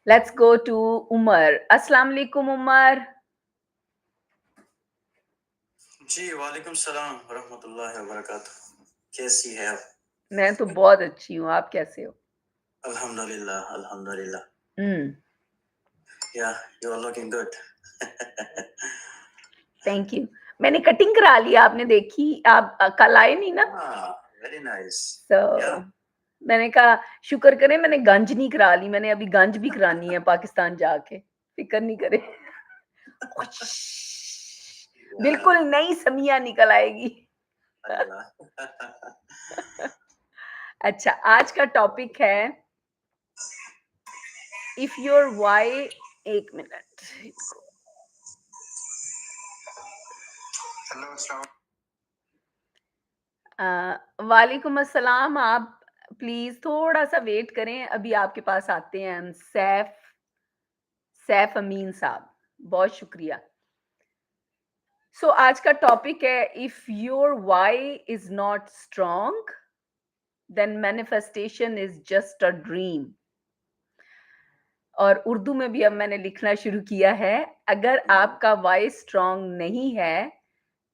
Let's go to Umar. Assalamu alaikum, Umar. जी वालेकुम सलाम वरहमतुल्लाहि वबरकातुहू कैसी है आप मैं तो बहुत अच्छी हूँ. आप कैसे हो? अल्हम्दुलिल्लाह अल्हम्दुलिल्लाह Hmm. yeah you are looking good Thank you. मैंने कटिंग करा लिया. आपने देखी? आप कल आए नहीं ना? ah very nice So yeah मैंने कहा शुक्र करें मैंने गंज नहीं करा ली. मैंने अभी गंज भी करानी है पाकिस्तान जाके. फिक्र नहीं करे। बिल्कुल नई समिया निकल आएगी। अच्छा, आज का टॉपिक है इफ योर वाई, एक मिनट, वालेकुम अस्सलाम। आप प्लीज थोड़ा सा वेट करें, अभी आपके पास आते हैं हम। सैफ अमीन साहब, बहुत शुक्रिया। सो आज का टॉपिक है if your why is not strong then manifestation is just a dream. और उर्दू में भी अब मैंने लिखना शुरू किया है, अगर आपका वाई स्ट्रॉन्ग नहीं है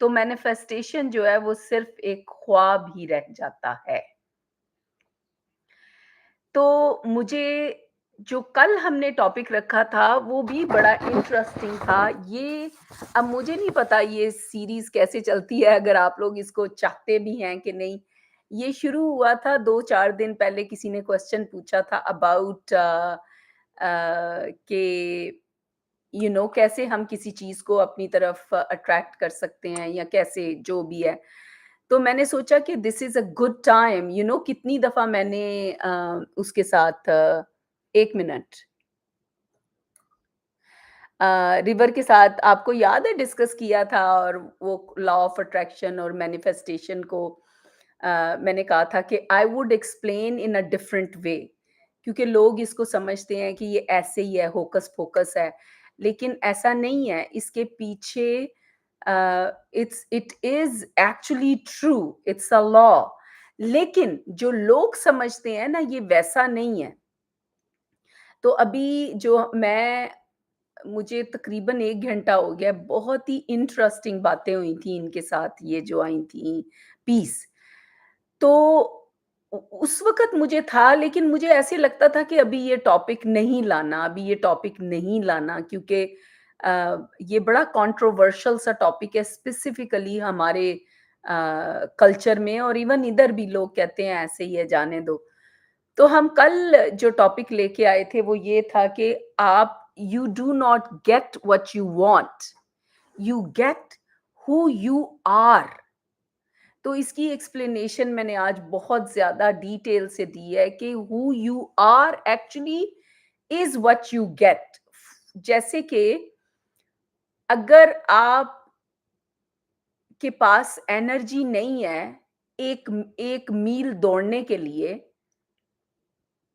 तो मैनिफेस्टेशन जो है वो सिर्फ एक ख्वाब ही रह जाता है। तो मुझे जो कल हमने टॉपिक रखा था वो भी बड़ा इंटरेस्टिंग था। ये अब मुझे नहीं पता ये सीरीज कैसे चलती है, अगर आप लोग इसको चाहते भी हैं कि नहीं। ये शुरू हुआ था 2-4 दिन पहले, किसी ने क्वेश्चन पूछा था अबाउट कि कैसे हम किसी चीज को अपनी तरफ अट्रैक्ट कर सकते हैं, या कैसे जो भी है। तो मैंने सोचा कि this is a good time. कितनी दफा मैंने उसके साथ एक मिनट, रिवर के साथ आपको याद है डिस्कस किया था, और वो लॉ ऑफ अट्रैक्शन और मैनिफेस्टेशन को मैंने कहा था कि I would explain in a different way, क्योंकि लोग इसको समझते हैं कि ये ऐसे ही है, होकस पोकस है, लेकिन ऐसा नहीं है। इसके पीछे it is actually true, it's a law. लेकिन जो लोग समझते हैं ना, ये वैसा नहीं है। तो अभी जो मुझे तकरीबन 1 घंटा हो गया, बहुत ही इंटरेस्टिंग बातें हुई थी इनके साथ, ये जो आई थी पीस। तो उस वक़्त मुझे था, लेकिन मुझे ऐसे लगता था कि अभी ये टॉपिक नहीं लाना, अभी ये टॉपिक नहीं लाना, क्योंकि ये बड़ा कंट्रोवर्शियल सा टॉपिक है, स्पेसिफिकली हमारे कल्चर में, और इवन इधर भी लोग कहते हैं ऐसे ही है, जाने दो। तो हम कल जो टॉपिक लेके आए थे वो ये था कि आप you do not get what you want, you get who you are. तो इसकी एक्सप्लेनेशन मैंने आज बहुत ज्यादा डिटेल से दी है कि who you are actually is what you get. जैसे कि अगर आप के पास एनर्जी नहीं है एक एक मील दौड़ने के लिए,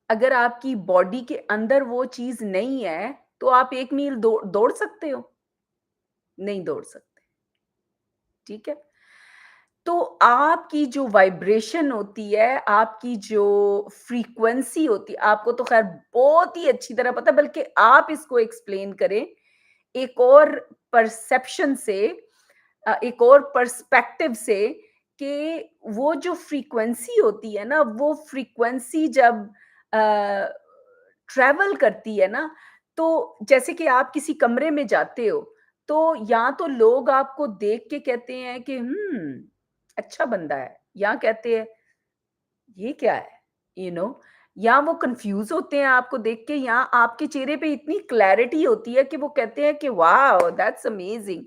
अगर आपकी बॉडी के अंदर वो चीज नहीं है, तो आप 1 मील दौड़ सकते हो? नहीं दौड़ सकते। ठीक है? तो आपकी जो वाइब्रेशन होती है, आपकी जो फ्रीक्वेंसी होती है, आपको तो खैर बहुत ही अच्छी तरह पता है, बल्कि आप इसको एक्सप्लेन करें एक और परसेप्शन से, एक और पर्सपेक्टिव से, कि वो जो फ्रीक्वेंसी होती है ना, वो फ्रीक्वेंसी जब ट्रैवल करती है ना, तो जैसे कि आप किसी कमरे में जाते हो, तो या तो लोग आपको देख के कहते हैं कि अच्छा बंदा है, या कहते हैं ये क्या है, यू नो या वो कंफ्यूज होते हैं आपको देख के, या आपके चेहरे पे इतनी क्लैरिटी होती है कि वो कहते हैं कि वाओ दैट्स अमेजिंग।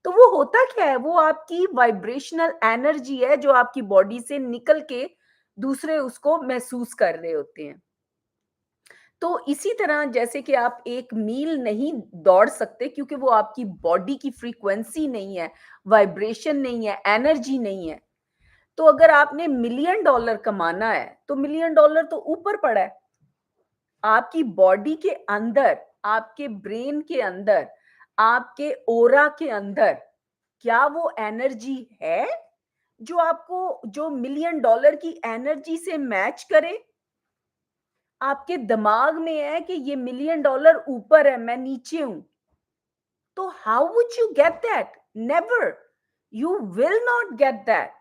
तो वो होता क्या है, वो आपकी वाइब्रेशनल एनर्जी है जो आपकी बॉडी से निकल के दूसरे उसको महसूस कर रहे होते हैं। तो इसी तरह जैसे कि आप 1 मील नहीं दौड़ सकते, क्योंकि वो आपकी बॉडी की फ्रीक्वेंसी नहीं है, वाइब्रेशन नहीं है, एनर्जी नहीं है। तो अगर आपने मिलियन डॉलर कमाना है, तो मिलियन डॉलर तो ऊपर पड़ा है। आपकी बॉडी के अंदर, आपके ब्रेन के अंदर, आपके ओरा के अंदर क्या वो एनर्जी है जो आपको, जो मिलियन डॉलर की एनर्जी से मैच करे? आपके दिमाग में है कि ये मिलियन डॉलर ऊपर है, मैं नीचे हूं। तो how would you get that? Never, you will not gate that.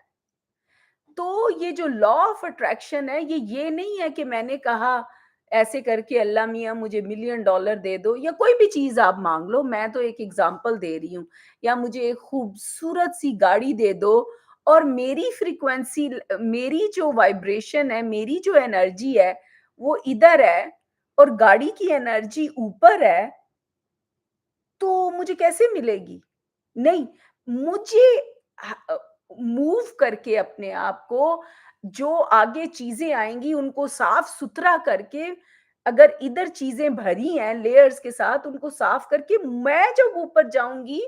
तो ये जो लॉ ऑफ अट्रैक्शन है, ये नहीं है कि मैंने कहा ऐसे करके अल्लाह मियाँ मुझे मिलियन डॉलर दे दो, या कोई भी चीज आप मांग लो। मैं तो एक एग्जांपल दे रही हूँ, या मुझे एक खूबसूरत सी गाड़ी दे दो, और मेरी फ्रीक्वेंसी, मेरी जो वाइब्रेशन है, मेरी जो एनर्जी है वो इधर है, और गाड़ी की एनर्जी ऊपर है, तो मुझे कैसे मिलेगी? नहीं, मुझे मूव करके अपने आप को, जो आगे चीज़ें आएँगी उनको साफ-सुथरा करके, अगर इधर चीज़ें भरी हैं लेयर्स के साथ, उनको साफ करके मैं जब ऊपर जाऊँगी,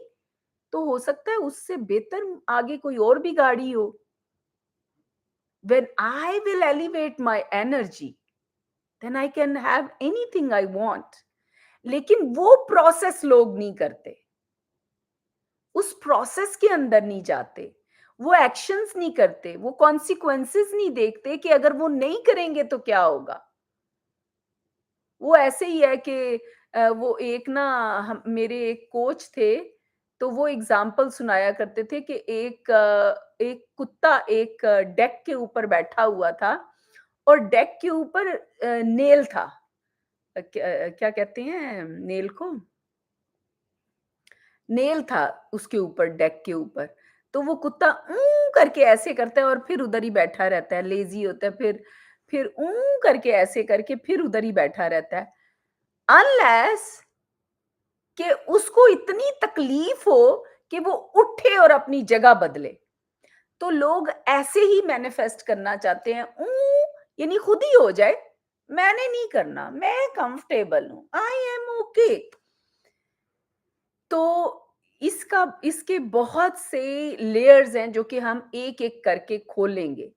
तो हो सकता है उससे बेहतर आगे कोई और भी गाड़ी हो। When I will elevate my energy, then I can have anything I want. लेकिन वो प्रोसेस लोग नहीं करते, उस प्रोसेस के अंदर नहीं जाते, वो एक्शंस नहीं करते, वो कॉन्सिक्वेंसेस नहीं देखते कि अगर वो नहीं करेंगे तो क्या होगा। वो ऐसे ही है कि वो एक ना, हम मेरे एक कोच थे, तो वो एग्ज़ाम्पल सुनाया करते थे कि एक कुत्ता एक डेक के ऊपर बैठा हुआ था और डेक के ऊपर नेल था। क्या कहते हैं नेल को? नेल था उसके ऊपर, डेक के ऊपर। तो वो कुत्ता करके ऐसे करता है और फिर उधर ही बैठा रहता है, लेज़ी होता है, फिर करके ऐसे करके फिर उधर ही बैठा रहता है। अनलेस कि उसको इतनी तकलीफ हो कि वो उठे और अपनी जगह बदले। तो लोग ऐसे ही मैनिफेस्ट करना चाहते हैं, यानी खुद ही हो जाए, मैंने नहीं करना, मैं कंफर्टेबल हूँ, आई एम ओके। तो इसके बहुत से लेयर्स हैं जो कि हम एक-एक करके खोलेंगे।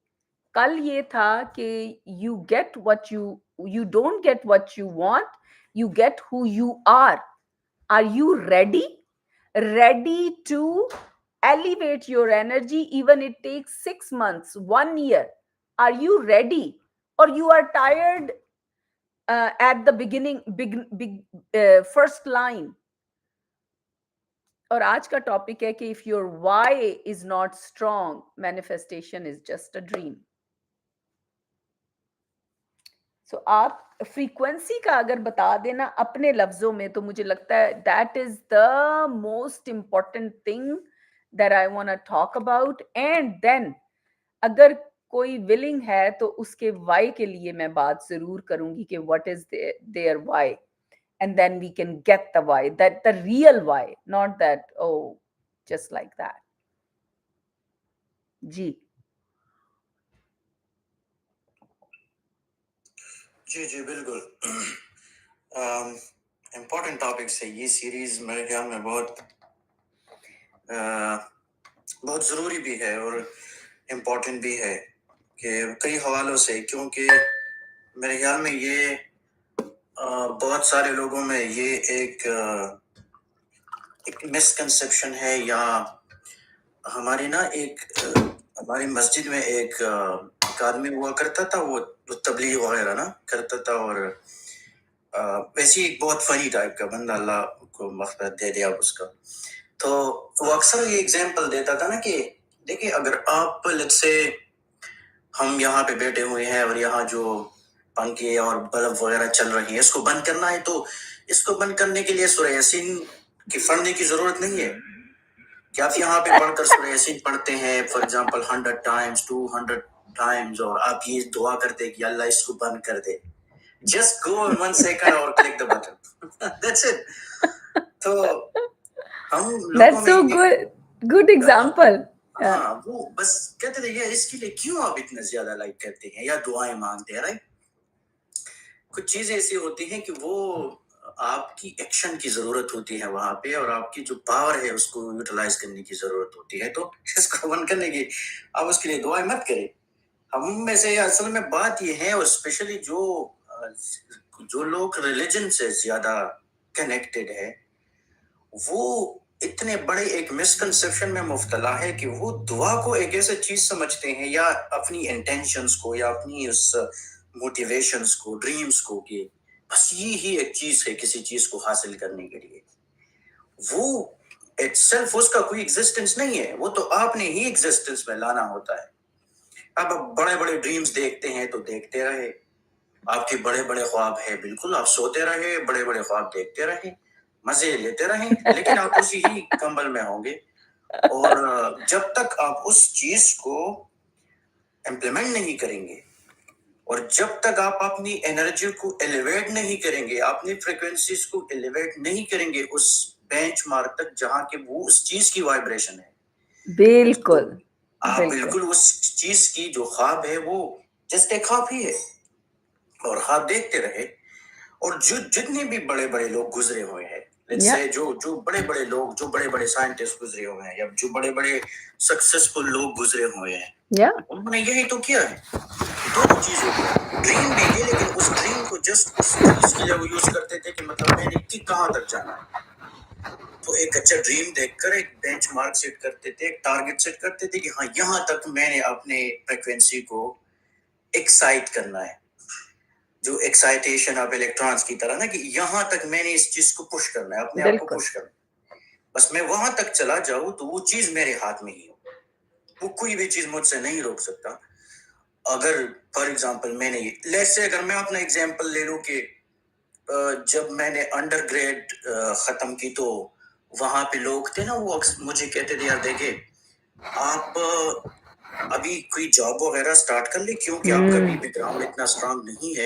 कल ये था कि you get what you don't get what you want, you get who you are. Are you ready? Ready to elevate your energy, even it takes 6 months, 1 year? Are you ready? Or you are tired at the beginning, first line? और आज का topic है कि if your why is not strong, manifestation is just a dream. सो आप frequency का अगर बता देना अपने लफ्जों में, तो मुझे लगता है that is the most important thing that I want to talk about. And then अगर कोई विलिंग है तो उसके वाई के लिए मैं बात जरूर करूंगी कि what is there why, and then we can get the why, that the real why, not that oh just like that. जी जी जी बिल्कुल। इम्पोर्टेंट टॉपिक है ये सीरीज, मेरे ख्याल में बहुत ज़रूरी भी है और इम्पोर्टेंट भी है कि कई हवालों से, क्योंकि मेरे ख्याल में ये बहुत सारे लोगों में ये एक मिसकंसेप्शन है, या हमारी ना हमारी मस्जिद में एक आदमी हुआ करता था, वो तबलीग वगैरह ना करता था, और वैसे ही एक बहुत फनी टाइप का बंदा, अल्लाह को मग़फ़िरत दे दिया उसका। तो वो अक्सर ये एग्जांपल देता था ना कि देखिए, अगर आप लेट्स से हम यहाँ पे बैठे हुए हैं और यहाँ जो पंखे और बल्ब वगैरह चल रही है, इसको बंद करना है, तो इसको बंद करने के लिए सूरह यासीन की पढ़ने की जरूरत नहीं है कि आप यहाँ पे पढ़कर सूरह यासीन पढ़ते हैं फॉर एग्जांपल 100 टाइम्स 200 टाइम्स, और आप ये दुआ करते कि अल्लाह इसको बंद कर दे। जस्ट गो इन 1 सेकंड और click the button, that's it. तो हम लोगों दैट्स में सो गुड एग्जांपल। हाँ, वो बस कहते थे यार इसके लिए क्यों आप इतना ज्यादा लाइक करते हैं या दुआएं मांगते हैं, राइट? कुछ चीजें ऐसी होती हैं कि वो आपकी एक्शन की जरूरत होती है वहां पे, और आपकी जो पावर है उसको यूटिलाइज करने की जरूरत होती है। तो इसको बंद करने की आप उसके लिए दुआएं मत करें। हम में से असल में बात ये है, और स्पेशली जो लोग रिलीजन से ज्यादा कनेक्टेड है, वो इतने बड़े एक मिसकंसेप्शन में मुब्तला है कि वो दुआ को एक ऐसे चीज समझते हैं, या अपनी इंटेंशंस को, या अपनी उस मोटिवेशंस को, ड्रीम्स को, कि बस ये ही एक चीज है किसी चीज को हासिल करने के लिए। वो इटसेल्फ उसका कोई एग्जिस्टेंस नहीं है, वो तो आपने ही एग्जिस्टेंस में लाना होता है। अब बड़े बड़े ड्रीम्स देखते हैं तो देखते रहे, आपके बड़े बड़े ख्वाब है, बिल्कुल आप सोते रहे, बड़े बड़े ख्वाब देखते रहे, मजे लेते रहें, लेकिन आप उसी ही कंबल में होंगे। और जब तक आप उस चीज को इम्प्लीमेंट नहीं करेंगे, और जब तक आप अपनी एनर्जी को एलिवेट नहीं करेंगे, अपनी फ्रीक्वेंसीज को एलिवेट नहीं करेंगे उस बेंचमार्क तक जहां के वो उस चीज की वाइब्रेशन है। बिल्कुल, तो आप बिल्कुल। बिल्कुल उस चीज की जो ख्वाब है वो जस्ट एक ख्वाब ही है, और ख्वाब देखते रहे। और जो जितने भी बड़े बड़े लोग गुजरे हुए हैं, लेट्स या से जो बड़े बड़े लोग, जो बड़े बड़े साइंटिस्ट गुजरे हुए हैं, या जो बड़े बड़े सक्सेसफुल लोग गुजरे हुए हैं, या उन्होंने यही तो किया है। दोनों चीजों को ड्रीम भी की, लेकिन उस ड्रीम को जस्ट उस चीज के लिए वो यूज करते थे कि मतलब मैंने कि कहां तक जाना है। तो एक अच्छा ड्रीम देखकर एक बेंचमार्क सेट करते थे, एक टारगेट सेट करते थे कि हाँ यहां तक मैंने अपने फ्रीक्वेंसी को एक्साइट करना है, जो एक्साइटेशन ऑफ इलेक्ट्रॉन्स की तरह ना, कि यहां तक मैंने इस चीज को पुश करना है, अपने आप को बिल्कुल। पुश करना है। बस मैं वहां तक चला जाऊं तो वो चीज मेरे हाथ में ही हो, वो कोई भी चीज मुझसे नहीं रोक सकता। अगर फॉर एग्जांपल मैंने लेट्स से, अगर मैं अपना एग्जांपल ले लूं कि जब मैंने अंडर ग्रेड खत्म की, तो वहां पे लोग थे ना, वो मुझे कहते थे यार देखे आप अभी कोई जॉब वगैरह स्टार्ट कर ले, क्योंकि आपका भी बैकग्राउंड इतना स्ट्रांग नहीं है।